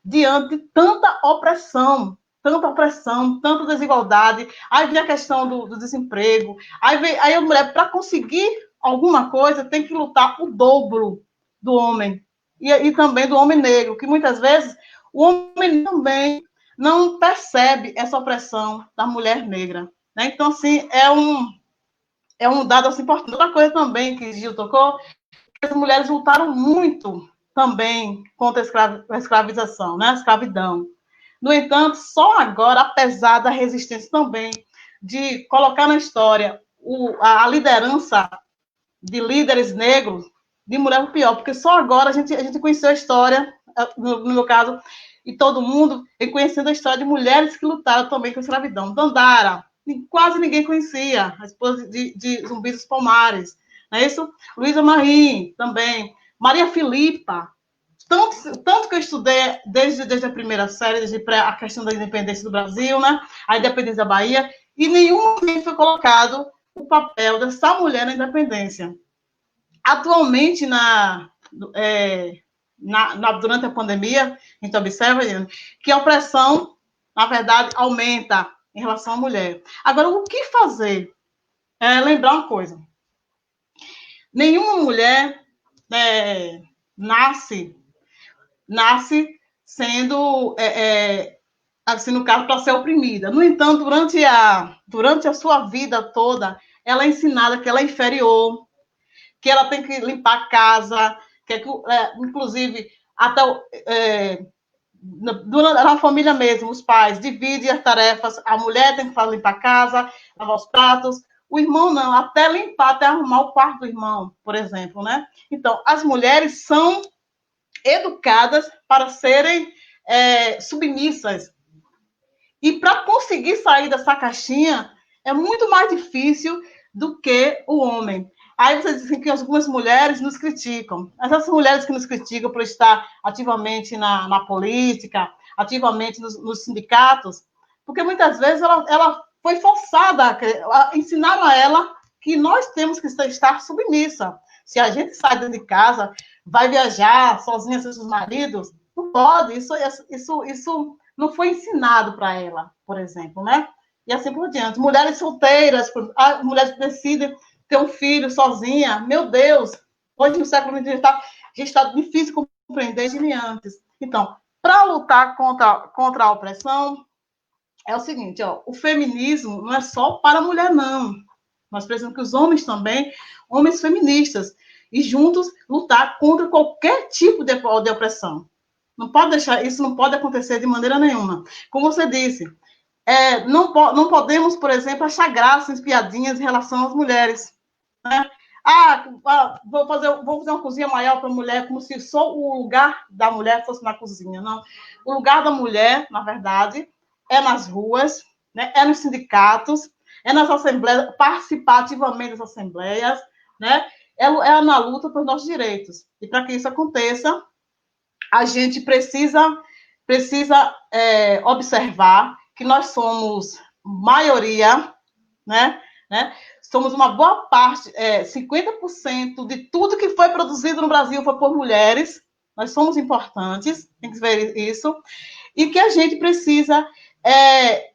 de tanta opressão, tanta desigualdade. Aí vem a questão do desemprego, aí a mulher, para conseguir alguma coisa, tem que lutar o dobro do homem, e também do homem negro, que muitas vezes o homem também não percebe essa opressão da mulher negra. Né? Então, assim, é um dado assim, importante. Outra coisa também que Gil tocou, as mulheres lutaram muito também contra a escravização, né? A escravidão. No entanto, só agora, apesar da resistência também de colocar na história a liderança de líderes negros, de mulher pior, porque só agora a gente conheceu a história, no meu caso, e todo mundo conhecendo a história de mulheres que lutaram também com a escravidão. Dandara, quase ninguém conhecia, a esposa de Zumbi dos Palmares, não é isso? Luísa Marim, também. Maria Filipa, tanto que eu estudei desde a primeira série, desde a questão da independência do Brasil, né? A independência da Bahia, e nenhum momento foi colocado o papel dessa mulher na independência. Atualmente, durante a pandemia, a gente observa que a opressão, na verdade, aumenta em relação à mulher. Agora, o que fazer? Lembrar uma coisa. Nenhuma mulher nasce sendo, assim, no caso, para ser oprimida. No entanto, durante a sua vida toda, ela é ensinada que ela é inferior, que ela tem que limpar a casa, inclusive, até na família mesmo, os pais dividem as tarefas, a mulher tem que limpar a casa, lavar os pratos, o irmão não, até limpar, até arrumar o quarto do irmão, por exemplo, né? Então, as mulheres são educadas para serem submissas. E para conseguir sair dessa caixinha, é muito mais difícil do que o homem. Aí vocês dizem que algumas mulheres nos criticam. Essas mulheres que nos criticam por estar ativamente na política, ativamente nos sindicatos, porque muitas vezes ela foi forçada, ensinaram a ela que nós temos que estar submissa. Se a gente sai de casa, vai viajar sozinha sem seus maridos, não pode. Isso não foi ensinado para ela, por exemplo, né? E assim por diante. Mulheres solteiras, mulheres que decidem ter um filho sozinha, meu Deus, hoje no século XX já está difícil compreender de antes. Então, para lutar contra a opressão, é o seguinte, o feminismo não é só para a mulher, não. Nós precisamos que os homens também, homens feministas, e juntos lutar contra qualquer tipo de opressão. Não pode deixar, isso não pode acontecer de maneira nenhuma. Como você disse, não podemos, por exemplo, achar graça em piadinhas em relação às mulheres. Né? Vou fazer uma cozinha maior para a mulher, como se só o lugar da mulher fosse na cozinha. Não. O lugar da mulher, na verdade, é nas ruas, né? É nos sindicatos, é nas assembleias, participar ativamente das assembleias, né? É na luta pelos nossos direitos. E para que isso aconteça, a gente precisa observar que nós somos maioria, né? Somos uma boa parte, 50% de tudo que foi produzido no Brasil foi por mulheres. Nós somos importantes, tem que ver isso. E que a gente precisa,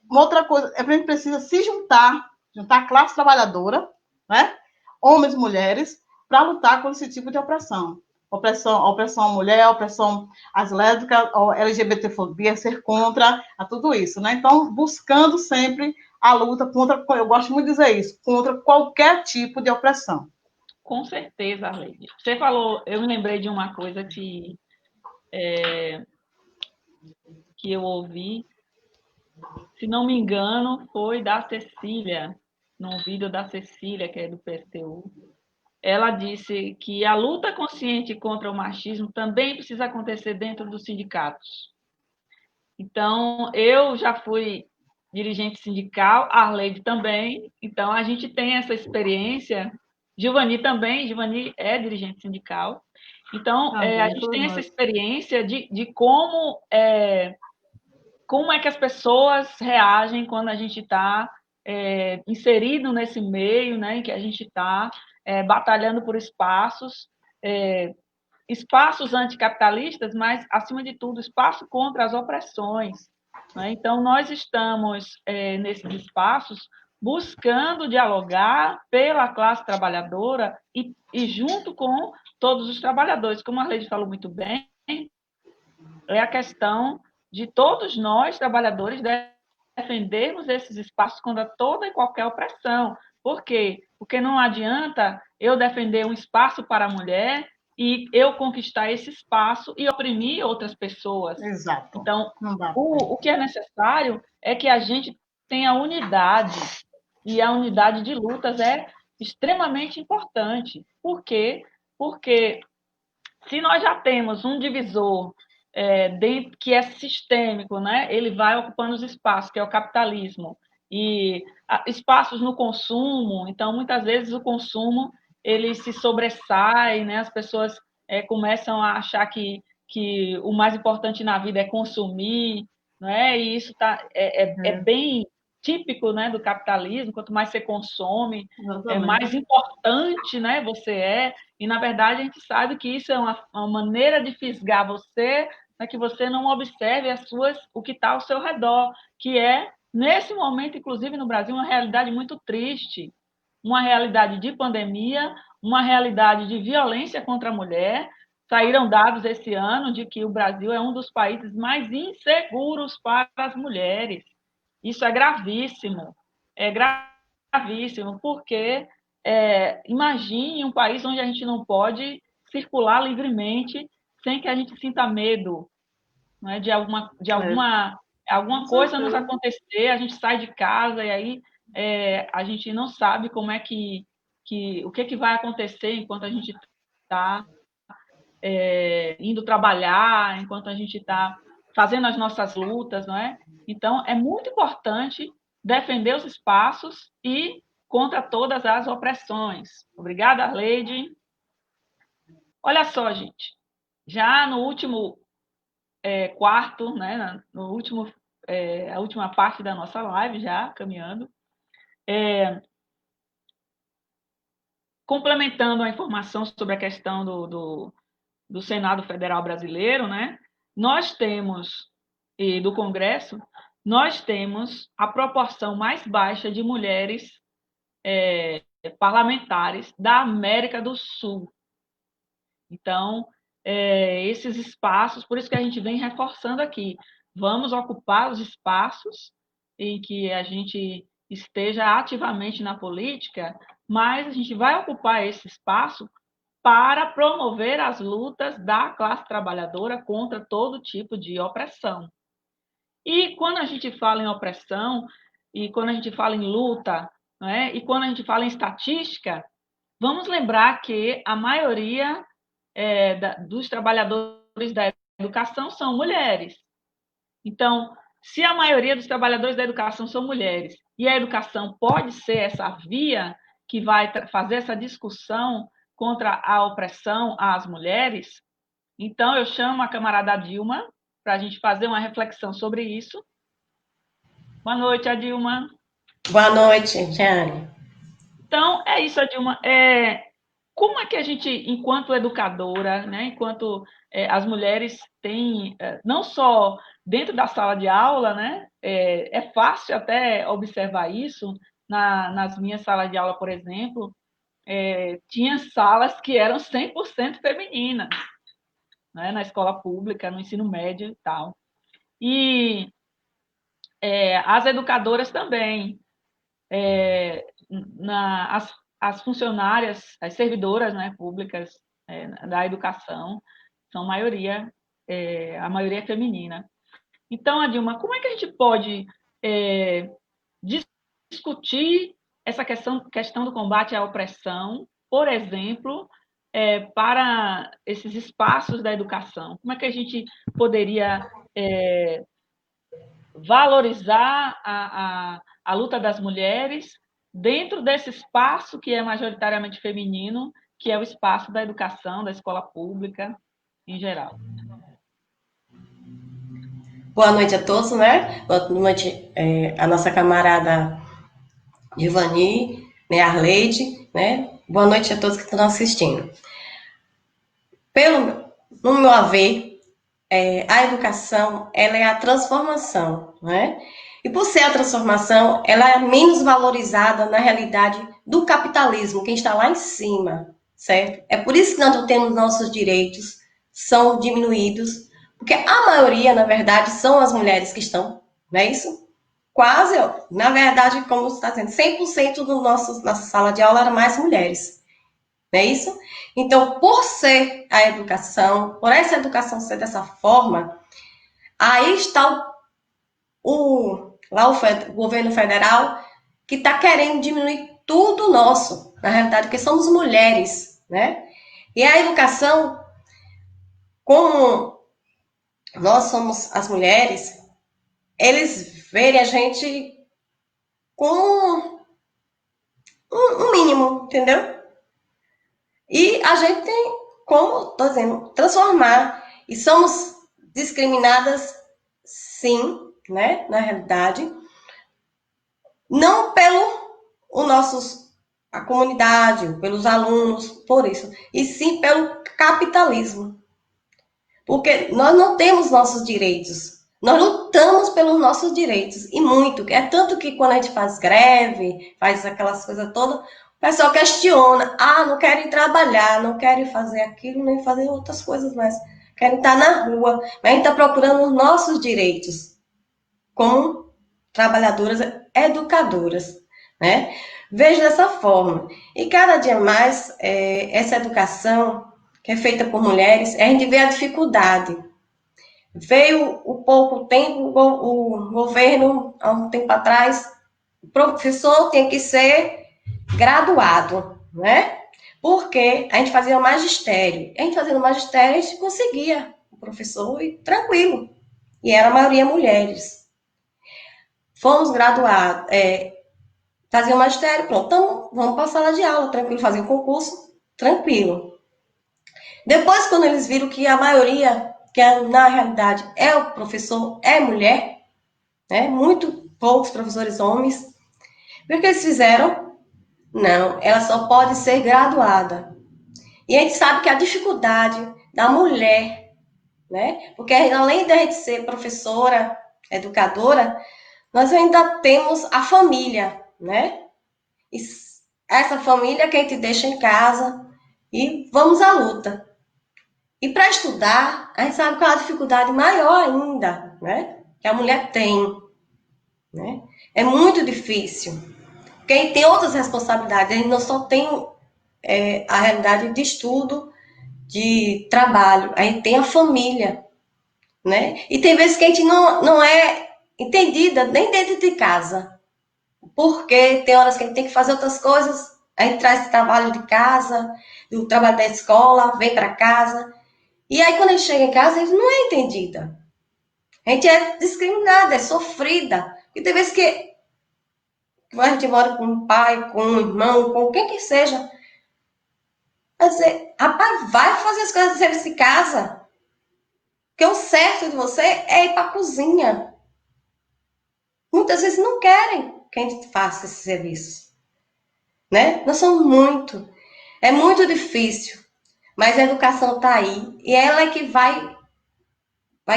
outra coisa, a gente precisa se juntar a classe trabalhadora, né? Homens e mulheres, para lutar contra esse tipo de opressão. Opressão à mulher, opressão às lésbicas, LGBTfobia, ser contra a tudo isso, né? Então, buscando sempre a luta contra, eu gosto muito de dizer isso, contra qualquer tipo de opressão. Com certeza, Arlene. Você falou, eu me lembrei de uma coisa que eu ouvi, se não me engano, foi da Cecília, num vídeo da Cecília, que é do PSTU. Ela disse que a luta consciente contra o machismo também precisa acontecer dentro dos sindicatos. Então, eu já fui dirigente sindical, a Arleide também, então a gente tem essa experiência, Gilvani também, Gilvani é dirigente sindical, então a gente tem essa experiência de como é que as pessoas reagem quando a gente está inserido nesse meio, né, em que a gente está batalhando por espaços anticapitalistas, mas, acima de tudo, espaço contra as opressões. Né? Então, nós estamos nesses espaços buscando dialogar pela classe trabalhadora e junto com todos os trabalhadores. Como a Leide falou muito bem, é a questão de todos nós, trabalhadores, defendermos esses espaços contra toda e qualquer opressão. Por quê? Porque não adianta eu defender um espaço para a mulher e eu conquistar esse espaço e oprimir outras pessoas. Exato. Então, o que é necessário é que a gente tenha unidade, e a unidade de lutas é extremamente importante. Por quê? Porque se nós já temos um divisor que é sistêmico, né? Ele vai ocupando os espaços, que é o capitalismo, e espaços no consumo. Então, muitas vezes o consumo ele se sobressai, né? As pessoas começam a achar que o mais importante na vida é consumir, né? E isso é bem típico, né, do capitalismo. Quanto mais você consome, mais importante, né, você é. E, na verdade, a gente sabe que isso é uma maneira de fisgar você, para que você não observe o que está ao seu redor, que é, nesse momento, inclusive no Brasil, uma realidade muito triste, uma realidade de pandemia, uma realidade de violência contra a mulher. Saíram dados esse ano de que o Brasil é um dos países mais inseguros para as mulheres. Isso é gravíssimo, porque imagine um país onde a gente não pode circular livremente sem que a gente sinta medo, né, de alguma coisa nos acontecer. A gente sai de casa e aí a gente não sabe como é o que vai acontecer enquanto a gente está indo trabalhar, enquanto a gente está fazendo as nossas lutas, não é? Então, é muito importante defender os espaços e contra todas as opressões. Obrigada, Arleide. Olha só, gente, já no último quarto, né, a última parte da nossa live, já caminhando, complementando a informação sobre a questão do Senado Federal Brasileiro, né, nós temos, e do Congresso, nós temos a proporção mais baixa de mulheres parlamentares da América do Sul. Então, esses espaços, por isso que a gente vem reforçando aqui, vamos ocupar os espaços em que a gente esteja ativamente na política, mas a gente vai ocupar esse espaço para promover as lutas da classe trabalhadora contra todo tipo de opressão. E quando a gente fala em opressão, e quando a gente fala em luta, né, e quando a gente fala em estatística, vamos lembrar que a maioria dos trabalhadores da educação são mulheres. Então, se a maioria dos trabalhadores da educação são mulheres, e a educação pode ser essa via que vai fazer essa discussão contra a opressão às mulheres, então eu chamo a camarada Dilma para a gente fazer uma reflexão sobre isso. Boa noite, Adilma. Boa noite, Jane. Então, é isso, Adilma. Como é que a gente, enquanto educadora, né, enquanto as mulheres têm, não só dentro da sala de aula, né, é fácil até observar isso, nas minhas salas de aula, por exemplo, tinha salas que eram 100% femininas, né, na escola pública, no ensino médio e tal. E as educadoras também, as funcionárias, as servidoras, né, públicas da educação, são a maioria é feminina. Então, Adilma, como é que a gente pode discutir essa questão do combate à opressão, por exemplo, para esses espaços da educação? Como é que a gente poderia valorizar a luta das mulheres dentro desse espaço que é majoritariamente feminino, que é o espaço da educação, da escola pública, em geral? Boa noite a todos, né? Boa noite a nossa camarada Ivani, né, Arleide, né? Boa noite a todos que estão assistindo. No meu haver, a educação, ela é a transformação, né? E por ser a transformação, ela é menos valorizada na realidade do capitalismo, quem está lá em cima, certo? É por isso que nós não temos nossos direitos, são diminuídos, porque a maioria, na verdade, são as mulheres que estão, não é isso? Quase, na verdade, como você está dizendo, 100% do nossa sala de aula eram mais mulheres, não é isso? Então, por ser a educação, por essa educação ser dessa forma, aí está o governo federal que está querendo diminuir tudo nosso, na realidade, porque somos mulheres, né? E a educação, como nós somos as mulheres, eles verem a gente com um mínimo, entendeu? E a gente tem como, estou dizendo, transformar. E somos discriminadas, sim, né? Na realidade, não a comunidade, pelos alunos, por isso, e sim pelo capitalismo. Porque nós não temos nossos direitos. Nós lutamos pelos nossos direitos, e muito. É tanto que quando a gente faz greve, faz aquelas coisas todas, o pessoal questiona. Ah, não querem trabalhar, não querem fazer aquilo, nem fazer outras coisas mais. Querem estar na rua, mas a gente está procurando os nossos direitos, como trabalhadoras educadoras, né? Vejo dessa forma. E cada dia mais, essa educação que é feita por mulheres, a gente vê a dificuldade. Veio o pouco tempo, o governo, há um tempo atrás, o professor tinha que ser graduado, né? Porque a gente fazia o magistério. A gente fazendo o magistério, a gente conseguia o professor e tranquilo. E era a maioria mulheres. Fomos graduados, fazia o magistério, pronto, então vamos para a sala de aula, tranquilo, fazer o concurso, tranquilo. Depois, quando eles viram que a maioria, que na realidade é o professor, é mulher, né? Muito poucos professores homens, o que eles fizeram? Não, ela só pode ser graduada. E a gente sabe que a dificuldade da mulher, né? Porque além da gente ser professora, educadora, nós ainda temos a família, né? E essa família que a gente deixa em casa e vamos à luta. E para estudar, a gente sabe que é uma dificuldade maior ainda, né? Que a mulher tem, né? É muito difícil. Porque a gente tem outras responsabilidades, a gente não só tem a realidade de estudo, de trabalho, a gente tem a família, né? E tem vezes que a gente não é entendida nem dentro de casa, porque tem horas que a gente tem que fazer outras coisas, a gente traz o trabalho de casa, o trabalho da escola, vem para casa, e aí quando a gente chega em casa, a gente não é entendida. A gente é discriminada, é sofrida. E tem vezes que a gente mora com um pai, com um irmão, com quem que seja, vai dizer, rapaz, vai fazer as coisas do serviço de casa. Porque o certo de você é ir para a cozinha. Muitas vezes não querem que a gente faça esse serviço, né? Nós somos é muito difícil, mas a educação está aí e ela é que vai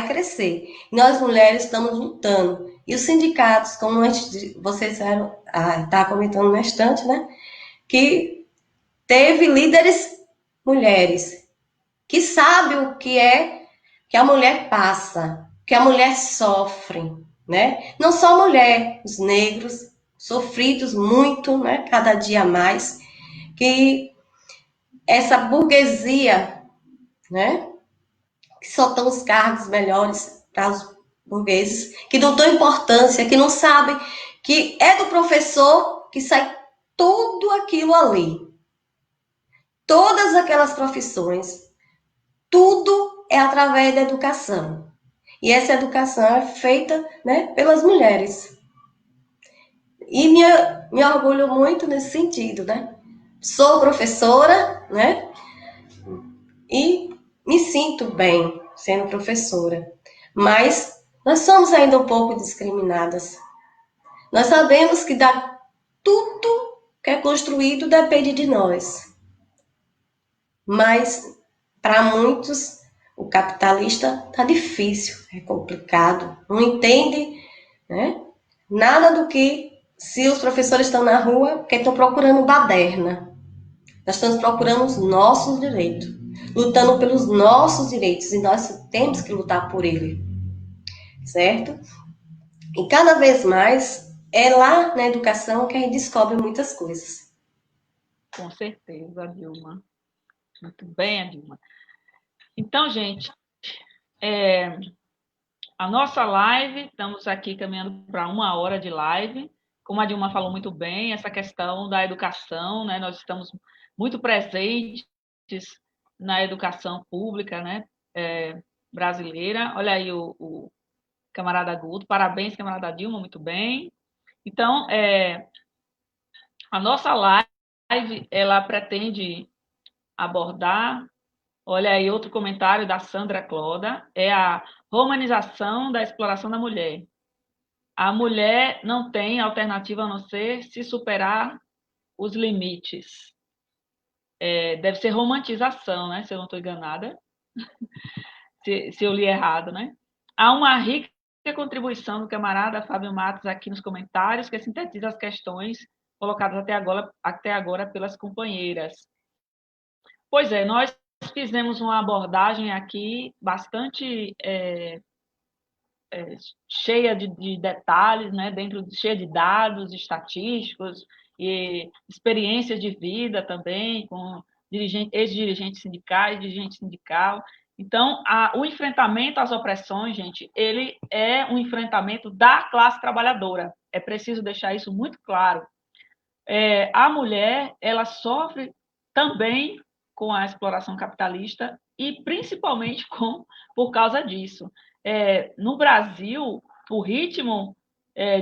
crescer. E nós mulheres estamos lutando. E os sindicatos, como vocês estavam comentando no instante, né? Que teve líderes mulheres que sabem o que é que a mulher passa, que a mulher sofre, né? Não só a mulher, os negros, sofridos muito, né? Cada dia mais, que essa burguesia, né? Que só estão os cargos melhores para os burgueses, que não dão importância, que não sabem que é do professor que sai tudo aquilo ali. Todas aquelas profissões, tudo é através da educação. E essa educação é feita, né, pelas mulheres. E me orgulho muito nesse sentido, né? Sou professora, né? E me sinto bem sendo professora. Mas nós somos ainda um pouco discriminadas. Nós sabemos que tudo que é construído depende de nós. Mas, para muitos, o capitalista está difícil, é complicado, não entende, né? Nada do que se os professores estão na rua, porque estão procurando baderna. Nós estamos procurando os nossos direitos, lutando pelos nossos direitos, e nós temos que lutar por ele, certo? E cada vez mais é lá na educação que a gente descobre muitas coisas. Com certeza, Dilma. Muito bem, Dilma. Então, gente, a nossa live, estamos aqui caminhando para 1 hora de live. Como a Dilma falou muito bem, essa questão da educação, né? Nós estamos muito presentes na educação pública, né? Brasileira. Olha aí o camarada Guto. Parabéns, camarada Dilma, muito bem. Então, a nossa live, ela pretende abordar, olha aí outro comentário da Sandra Cloda, é a romanização da exploração da mulher. A mulher não tem alternativa a não ser se superar os limites. Deve ser romantização, né? Se eu não estou enganada. Se eu li errado, né? Há uma rica contribuição do camarada Fábio Matos aqui nos comentários, que sintetiza as questões colocadas até agora pelas companheiras. Pois é, nós fizemos uma abordagem aqui bastante cheia de detalhes, né? Cheia de dados estatísticos e experiências de vida também, com ex-dirigentes sindicais, dirigente sindical. Então, o enfrentamento às opressões, gente, ele é um enfrentamento da classe trabalhadora. É preciso deixar isso muito claro. A mulher, ela sofre também com a exploração capitalista e principalmente por causa disso. No Brasil, o ritmo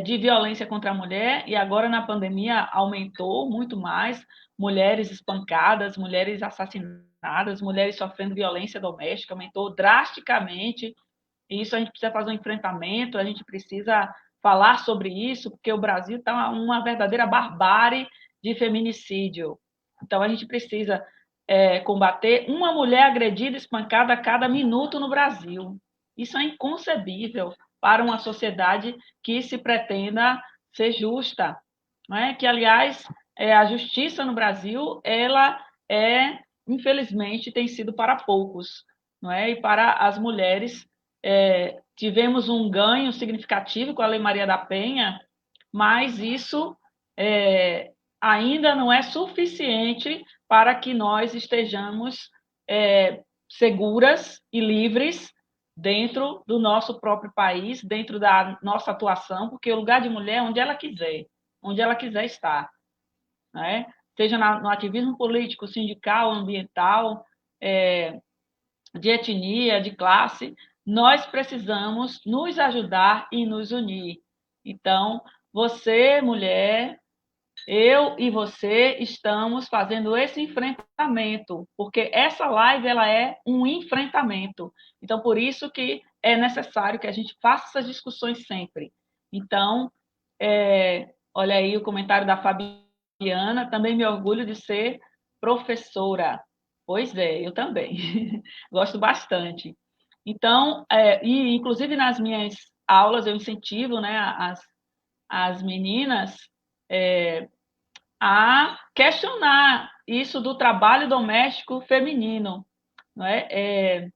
de violência contra a mulher, e agora na pandemia aumentou muito mais, mulheres espancadas, mulheres assassinadas, mulheres sofrendo violência doméstica, aumentou drasticamente. E isso a gente precisa fazer um enfrentamento, a gente precisa falar sobre isso, porque o Brasil está uma verdadeira barbárie de feminicídio. Então, a gente precisa combater uma mulher agredida, espancada a cada minuto no Brasil. Isso é inconcebível para uma sociedade que se pretenda ser justa. Não é? Que, aliás, a justiça no Brasil, ela infelizmente, tem sido para poucos. Não é? E para as mulheres, tivemos um ganho significativo com a Lei Maria da Penha, mas isso ainda não é suficiente para que nós estejamos seguras e livres dentro do nosso próprio país, dentro da nossa atuação, porque o lugar de mulher é onde ela quiser estar, né? Seja no ativismo político, sindical, ambiental, de etnia, de classe, nós precisamos nos ajudar e nos unir. Então, você, mulher, eu e você estamos fazendo esse enfrentamento, porque essa live ela é um enfrentamento. Então, por isso que é necessário que a gente faça essas discussões sempre. Então, olha aí o comentário da Fabiana, também me orgulho de ser professora. Pois é, eu também. Gosto bastante. Então, e inclusive nas minhas aulas eu incentivo, né, as meninas a questionar isso do trabalho doméstico feminino. Não é? Deixa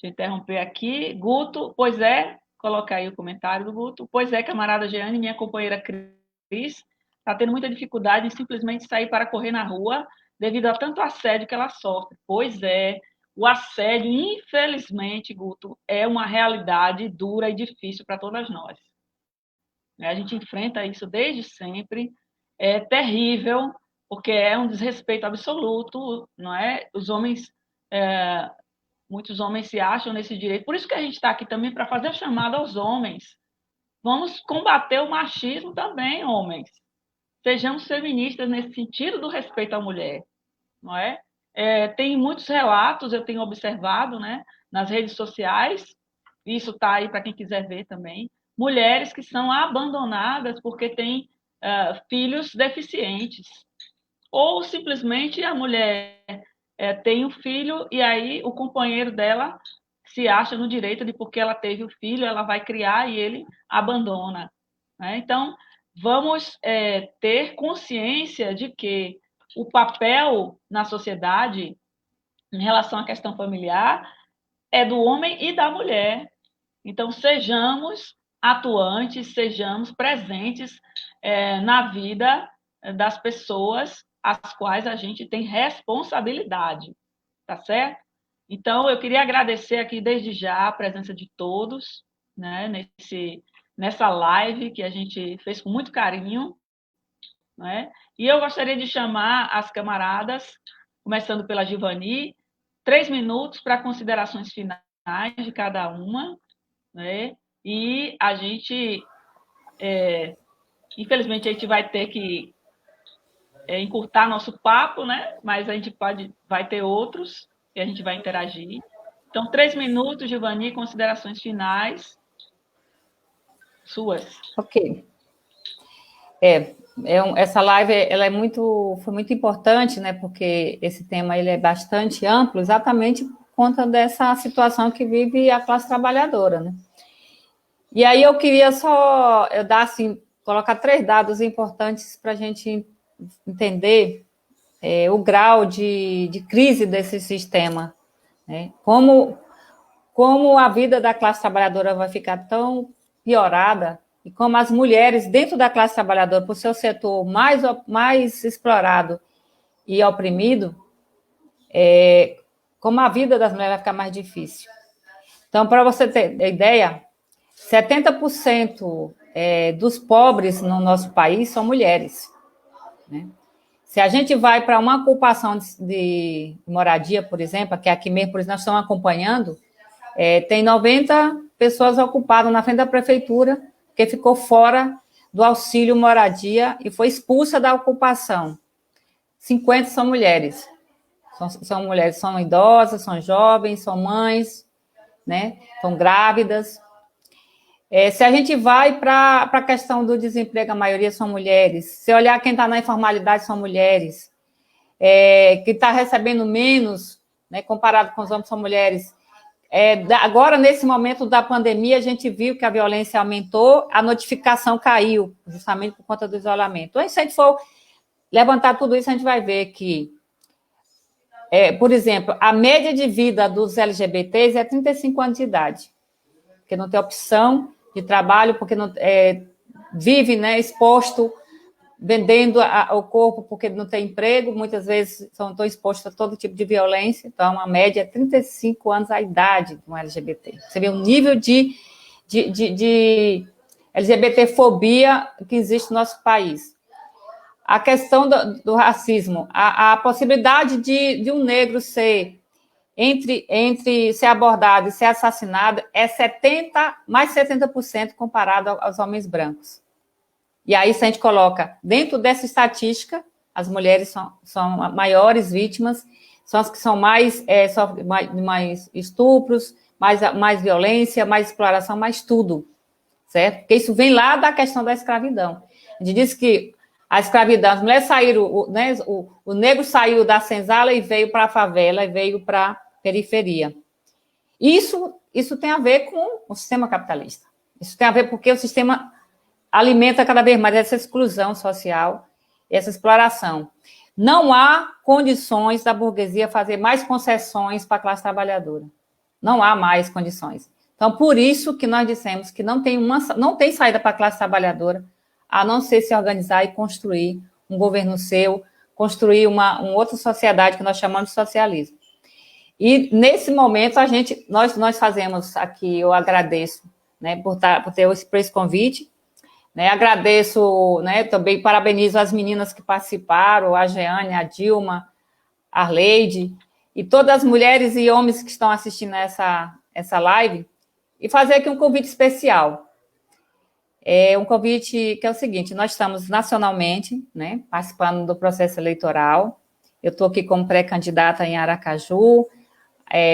eu interromper aqui. Guto, pois é, coloca aí o comentário do Guto. Pois é, camarada Jeane, minha companheira Cris, está tendo muita dificuldade em simplesmente sair para correr na rua devido a tanto assédio que ela sofre. Pois é, o assédio, infelizmente, Guto, é uma realidade dura e difícil para todas nós. A gente enfrenta isso desde sempre, é terrível, porque é um desrespeito absoluto, não é? Muitos homens se acham nesse direito. Por isso que a gente está aqui também para fazer a chamada aos homens. Vamos combater o machismo também, homens. Sejamos feministas nesse sentido do respeito à mulher, não é? Tem muitos relatos, eu tenho observado, né, nas redes sociais, isso está aí para quem quiser ver também, mulheres que são abandonadas porque têm filhos deficientes, ou simplesmente a mulher tem um filho e aí o companheiro dela se acha no direito de porque ela teve o filho, ela vai criar e ele abandona. né? Então, vamos ter consciência de que o papel na sociedade, em relação à questão familiar, é do homem e da mulher. Então, sejamos atuantes, sejamos presentes na vida das pessoas às quais a gente tem responsabilidade, tá certo? Então, eu queria agradecer aqui desde já a presença de todos, né, nessa live que a gente fez com muito carinho, né? E eu gostaria de chamar as camaradas, começando pela Givani, 3 minutos para considerações finais de cada uma, né? E a gente, infelizmente, a gente vai ter que encurtar nosso papo, né? Mas a gente vai ter outros e a gente vai interagir. Então, 3 minutos, Givani, considerações finais suas. Ok. Essa live ela foi muito importante, né? Porque esse tema ele é bastante amplo, exatamente por conta dessa situação que vive a classe trabalhadora, né? E aí eu queria só dar assim, colocar 3 dados importantes para a gente entender o grau de crise desse sistema, né? Como a vida da classe trabalhadora vai ficar tão piorada e como as mulheres dentro da classe trabalhadora, por ser o setor mais explorado e oprimido, como a vida das mulheres vai ficar mais difícil. Então, para você ter ideia, 70% dos pobres no nosso país são mulheres, né? Se a gente vai para uma ocupação de moradia, por exemplo, que aqui mesmo, por exemplo, nós estamos acompanhando, tem 90 pessoas ocupadas na frente da prefeitura, que ficou fora do auxílio moradia e foi expulsa da ocupação. 50 são mulheres. São mulheres, são idosas, são jovens, são mães, né? São grávidas. Se a gente vai para a questão do desemprego, a maioria são mulheres. Se olhar quem está na informalidade, são mulheres. Que está recebendo menos, né, comparado com os homens, são mulheres. Agora, nesse momento da pandemia, a gente viu que a violência aumentou, a notificação caiu, justamente por conta do isolamento. Então, se a gente for levantar tudo isso, a gente vai ver que, por exemplo, a média de vida dos LGBTs é 35 anos de idade, porque não tem opção de trabalho, porque não, vive, né, exposto, vendendo o corpo porque não tem emprego, muitas vezes estão expostos a todo tipo de violência, então a média é 35 anos a idade de um LGBT. Você vê o nível de LGBT-fobia que existe no nosso país. A questão do racismo, a possibilidade de um negro ser, entre ser abordado e ser assassinado, é mais 70% comparado aos homens brancos. E aí, se a gente coloca dentro dessa estatística, as mulheres são maiores vítimas, são as que são sofrem mais estupros, mais violência, mais exploração, mais tudo, certo? Porque isso vem lá da questão da escravidão. A gente diz que a escravidão, as mulheres saíram, o negro saiu da senzala e veio para a favela, e veio para a periferia. Isso tem a ver com o sistema capitalista. Isso tem a ver porque o sistema alimenta cada vez mais essa exclusão social, essa exploração. Não há condições da burguesia fazer mais concessões para a classe trabalhadora. Não há mais condições. Então, por isso que nós dissemos que não tem saída para a classe trabalhadora, a não ser se organizar e construir um governo seu, construir uma outra sociedade que nós chamamos de socialismo. E, nesse momento, nós fazemos aqui, eu agradeço, né, por ter esse convite, né, agradeço, né, também parabenizo as meninas que participaram, a Jeane, a Dilma, a Arleide, e todas as mulheres e homens que estão assistindo essa live, e fazer aqui um convite especial. Um convite que é o seguinte: nós estamos nacionalmente, né, participando do processo eleitoral. Eu estou aqui como pré-candidata em Aracaju,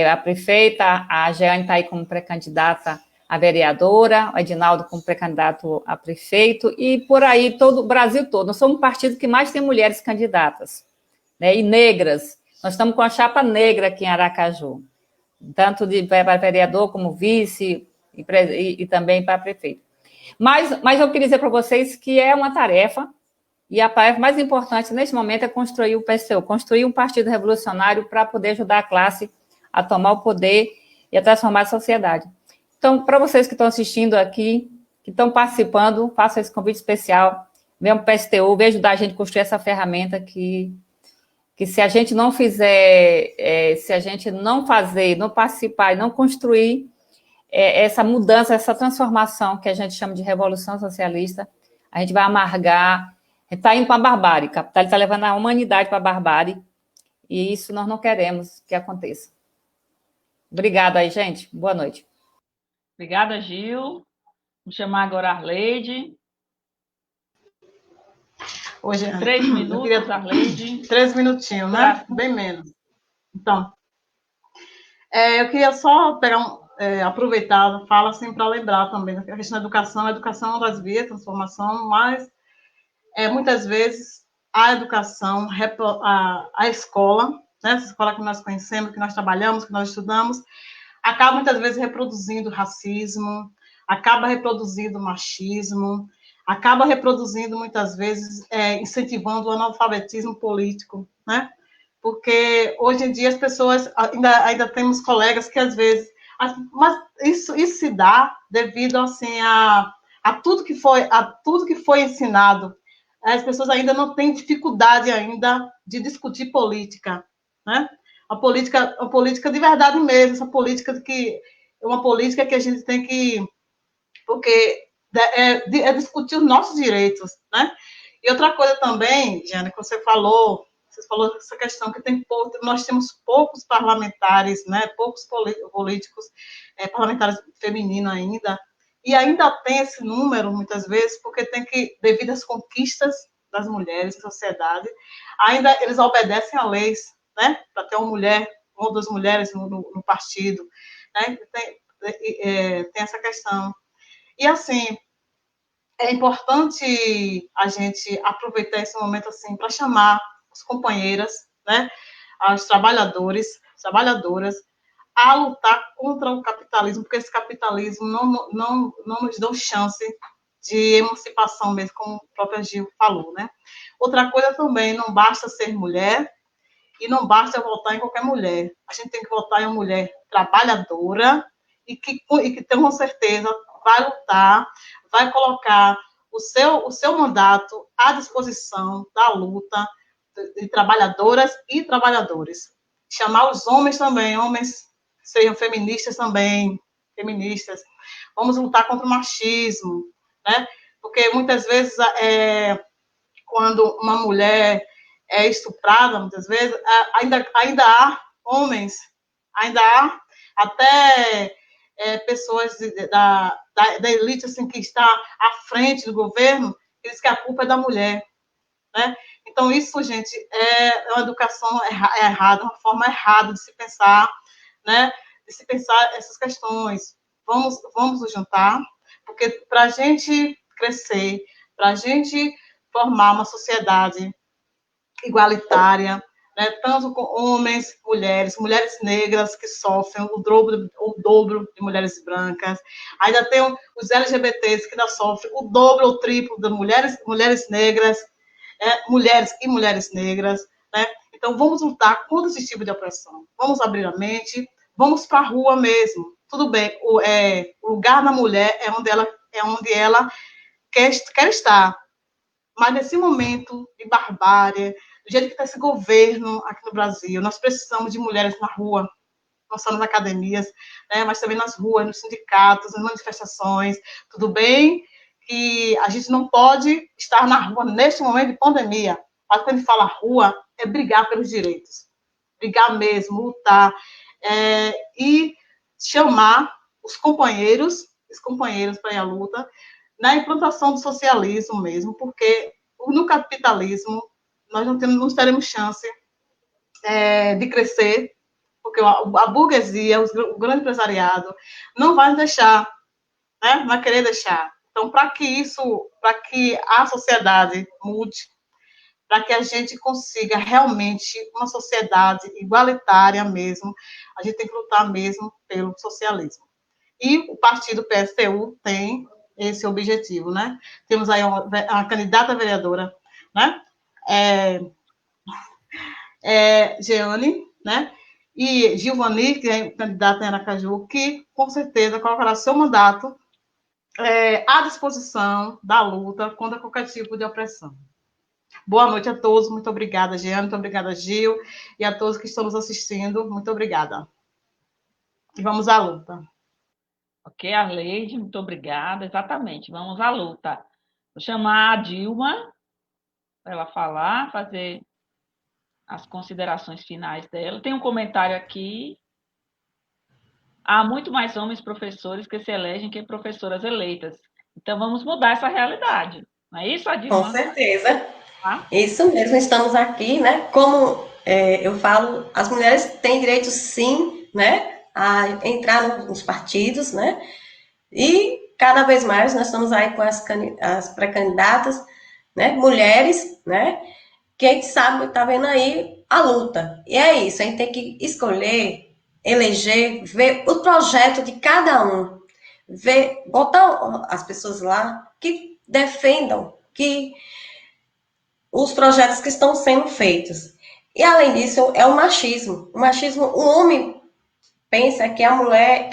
a prefeita, a Jeane está aí como pré-candidata a vereadora, o Edinaldo como pré-candidato a prefeito, e por aí, todo o Brasil todo. Nós somos um partido que mais tem mulheres candidatas, né, e negras. Nós estamos com a chapa negra aqui em Aracaju, tanto para vereador como vice, e também para prefeito. Mas eu queria dizer para vocês que é uma tarefa, e a tarefa mais importante neste momento é construir o PSTU, construir um partido revolucionário para poder ajudar a classe a tomar o poder e a transformar a sociedade. Então, para vocês que estão assistindo aqui, que estão participando, façam esse convite especial, venham para o PSTU, venham ajudar a gente a construir essa ferramenta que se a gente não fizer, se a gente não fazer, não participar e não construir essa mudança, essa transformação que a gente chama de revolução socialista, a gente vai amargar, está indo para a barbárie, o capital está levando a humanidade para a barbárie, e isso nós não queremos que aconteça. Obrigada aí, gente. Boa noite. Obrigada, Gil. Vou chamar agora a Arleide. Hoje, 3 minutos, Arleide. 3 minutinhos, né? Bem menos. Então, eu queria só aproveitar a fala assim, para lembrar também a questão da educação. A educação é uma das vias de transformação, mas muitas vezes a educação, a escola, né, essa escola que nós conhecemos, que nós trabalhamos, que nós estudamos, acaba muitas vezes reproduzindo racismo, acaba reproduzindo machismo, acaba reproduzindo muitas vezes, incentivando o analfabetismo político, né? Porque hoje em dia as pessoas, ainda temos colegas que às vezes, mas isso se dá devido assim a tudo que foi ensinado. As pessoas ainda não têm dificuldade ainda de discutir política, né? A política de verdade mesmo, essa política que é uma política que a gente tem que, porque é discutir os nossos direitos, né? E outra coisa também, Jana, que você falou essa questão que nós temos poucos parlamentares, né? Poucos políticos, parlamentares femininos ainda. E ainda tem esse número, muitas vezes, porque devido às conquistas das mulheres na sociedade, ainda eles obedecem a leis, né? Para ter uma ou duas mulheres no partido, né? Tem essa questão. E, assim, é importante a gente aproveitar esse momento, assim, para chamar as companheiras, né? Os trabalhadoras, a lutar contra o capitalismo, porque esse capitalismo não nos dá chance de emancipação mesmo, como o próprio Gil falou, né? Outra coisa também, não basta ser mulher e não basta votar em qualquer mulher. A gente tem que votar em uma mulher trabalhadora e que com certeza vai lutar, vai colocar o seu mandato à disposição da luta de trabalhadoras e trabalhadores. Chamar os homens também, homens sejam feministas também, feministas. Vamos lutar contra o machismo, né? Porque muitas vezes, quando uma mulher é estuprada, muitas vezes, ainda há homens, ainda há até pessoas da elite assim, que está à frente do governo, que diz que a culpa é da mulher, né? Então, isso, gente, é uma educação errada, uma forma errada de se pensar, né? De se pensar essas questões. Vamos nos juntar, porque para a gente crescer, para a gente formar uma sociedade igualitária, né? Tanto com homens, mulheres negras que sofrem o dobro de mulheres brancas, ainda tem os LGBTs que ainda sofrem o dobro ou o triplo de mulheres negras, mulheres negras, né? Então, vamos lutar contra esse tipo de opressão. Vamos abrir a mente, vamos para a rua mesmo. Tudo bem, o lugar da mulher é onde ela quer estar. Mas nesse momento de barbárie, do jeito que está esse governo aqui no Brasil, nós precisamos de mulheres na rua, não só nas academias, né, mas também nas ruas, nos sindicatos, nas manifestações. Tudo bem que a gente não pode estar na rua neste momento de pandemia, mas quando a gente fala rua, é brigar pelos direitos. Brigar mesmo, lutar, e chamar os companheiros para ir à luta, na implantação do socialismo mesmo, porque no capitalismo nós não teremos chance de crescer, porque a burguesia, o grande empresariado, não vai deixar, né? Não vai querer deixar. Então, para que a sociedade mude, para que a gente consiga realmente uma sociedade igualitária mesmo, a gente tem que lutar mesmo pelo socialismo. E o partido PSTU tem esse objetivo, né? Temos aí uma candidata vereadora, né? Jeane, né? E Gilvani, que é candidata em Aracaju, que com certeza colocará seu mandato à disposição da luta contra qualquer tipo de opressão. Boa noite a todos, muito obrigada, Jeane, muito obrigada, Gil, e a todos que estão nos assistindo, muito obrigada. E vamos à luta. Ok, Arleide, muito obrigada. Exatamente, vamos à luta. Vou chamar a Dilma para ela falar, fazer as considerações finais dela. Tem um comentário aqui. Há muito mais homens professores que se elegem que professoras eleitas. Então, vamos mudar essa realidade. Não é isso, Dilma? Com certeza. Ah? Isso mesmo, estamos aqui, né? Como eu falo, as mulheres têm direito, sim, né? A entrar nos partidos, né? E cada vez mais nós estamos aí com as pré-candidatas, né? Mulheres, né? Que a gente sabe, tá vendo aí a luta. E é isso, a gente tem que escolher, eleger, ver o projeto de cada um, ver, botar as pessoas lá que defendam que os projetos que estão sendo feitos. E além disso, é o machismo. O machismo, o homem pensa que a mulher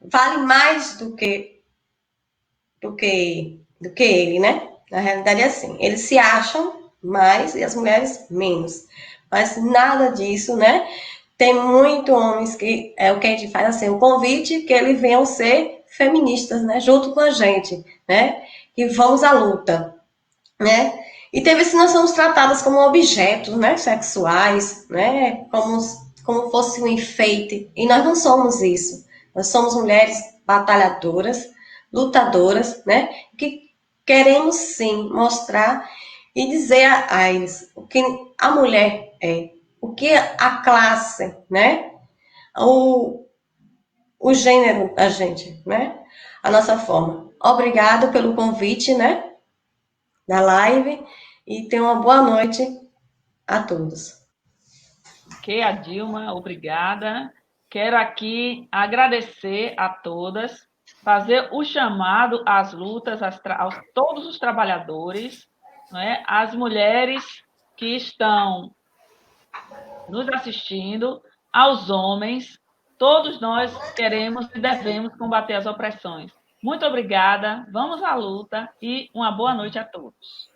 vale mais do que ele, né? Na realidade é assim, eles se acham mais e as mulheres menos. Mas nada disso, né? Tem muito homens que é o que a gente faz assim, o convite que eles venham ser feministas, né? Junto com a gente, né? Que vamos à luta, né? E tem vezes que nós somos tratadas como objetos, né? Sexuais, né? Como fosse um enfeite. E nós não somos isso. Nós somos mulheres batalhadoras, lutadoras, né? Que queremos sim mostrar e dizer a eles o que a mulher é, o que a classe, né? O gênero da gente, né? A nossa forma. Obrigado pelo convite, né? Da live e tenha uma boa noite a todos. Ok, a Dilma, obrigada. Quero aqui agradecer a todas, fazer o chamado às lutas, a todos os trabalhadores, né, as mulheres que estão nos assistindo, aos homens, todos nós queremos e devemos combater as opressões. Muito obrigada, vamos à luta e uma boa noite a todos.